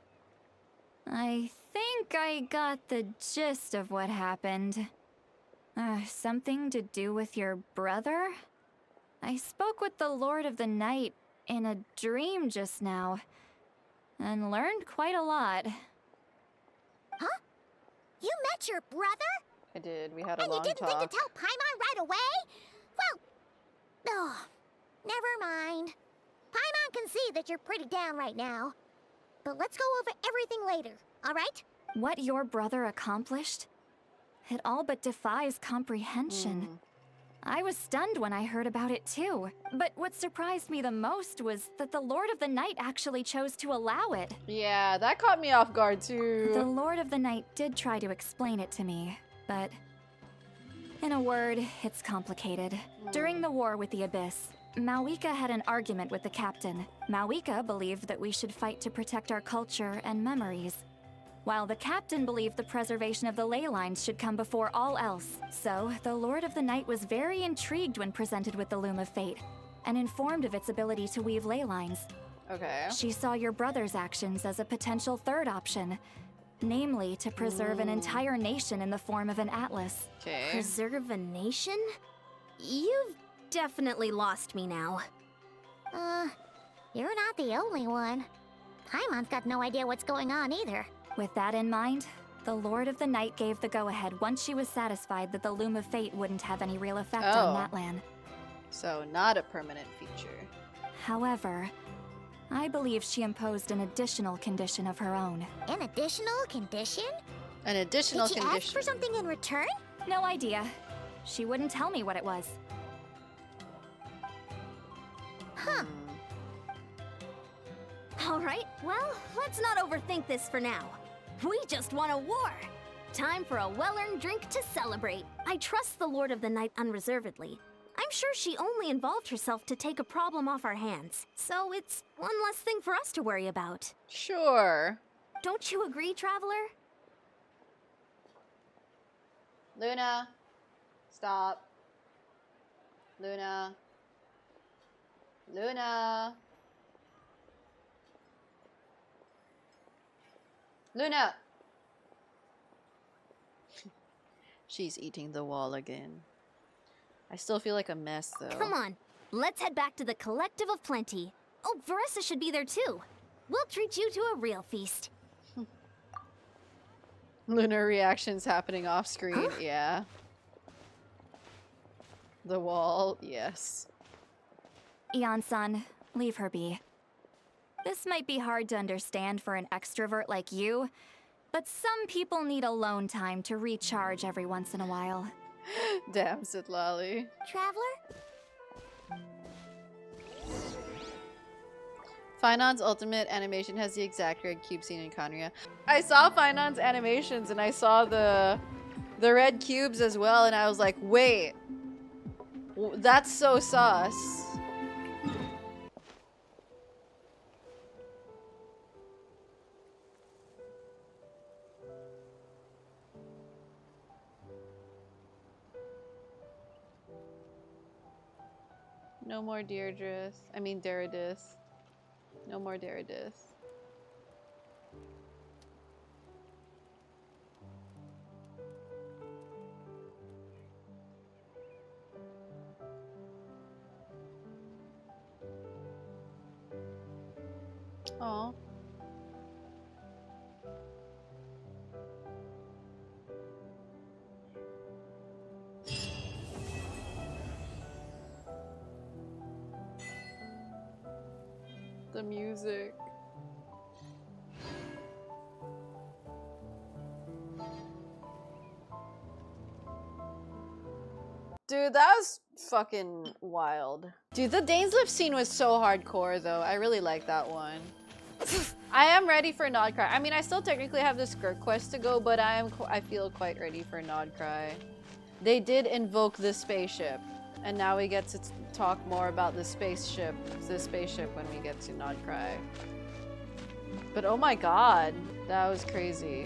I think I got the gist of what happened. Something to do with your brother? I spoke with the Lord of the Night in a dream just now, and learned quite a lot. Huh? You met your brother? I did. We had a long And you didn't talk. think to tell Paimon right away? Well, oh, never mind. Paimon can see that you're pretty down right now. But let's go over everything later, alright? What your brother accomplished? It all but defies comprehension. I was stunned when I heard about it too. But what surprised me the most was that the Lord of the Night actually chose to allow it. Yeah, that caught me off guard too. The Lord of the Night did try to explain it to me, but in a word, it's complicated. During the war with the Abyss, Mawika had an argument with the captain. Mawika believed that we should fight to protect our culture and memories, while the captain believed the preservation of the ley lines should come before all else. So, the Lord of the Night was very intrigued when presented with the Loom of Fate, and informed of its ability to weave ley lines. Okay. She saw your brother's actions as a potential third option, namely to preserve an entire nation in the form of an atlas. Okay. Preserve a nation? You've definitely lost me now. You're not the only one. Paimon's got no idea what's going on either. With that in mind, the Lord of the Night gave the go-ahead once she was satisfied that the Loom of Fate wouldn't have any real effect on Natlan. So, not a permanent feature. However, I believe she imposed an additional condition of her own. An additional condition? An additional Did she condition. ask for something in return? No idea. She wouldn't tell me what it was. Huh. Alright, well, let's not overthink this for now. We just won a war! Time for a well-earned drink to celebrate. I trust the Lord of the Night unreservedly. I'm sure she only involved herself to take a problem off our hands, so it's one less thing for us to worry about. Sure. Don't you agree, Traveler? Luna. Stop. Luna. Luna. Luna! She's eating the wall again. I still feel like a mess, though. Come on, let's head back to the Collective of Plenty. Oh, Veressa should be there too. We'll treat you to a real feast. Lunar reactions happening off screen, Huh? yeah. The wall, yes. Eon-san, leave her be. This might be hard to understand for an extrovert like you, but some people need alone time to recharge every once in a while. Damn, Sitlali. Traveler? Finon's ultimate animation has the exact red cube seen in Conria. I saw Finon's animations and I saw the red cubes as well, and I was like, wait, that's so sus. No more Deirdre. I mean Direidyth. No more Direidyth. Aw. The music. Dude, that was fucking wild. Dude, the Dainsleif scene was so hardcore though. I really like that one. I am ready for Nodcry. I mean, I still technically have the Skirt quest to go, but I feel quite ready for Nodcry. They did invoke the spaceship, and now we get to talk more about the spaceship when we get to Nodcry. But oh my god, that was crazy.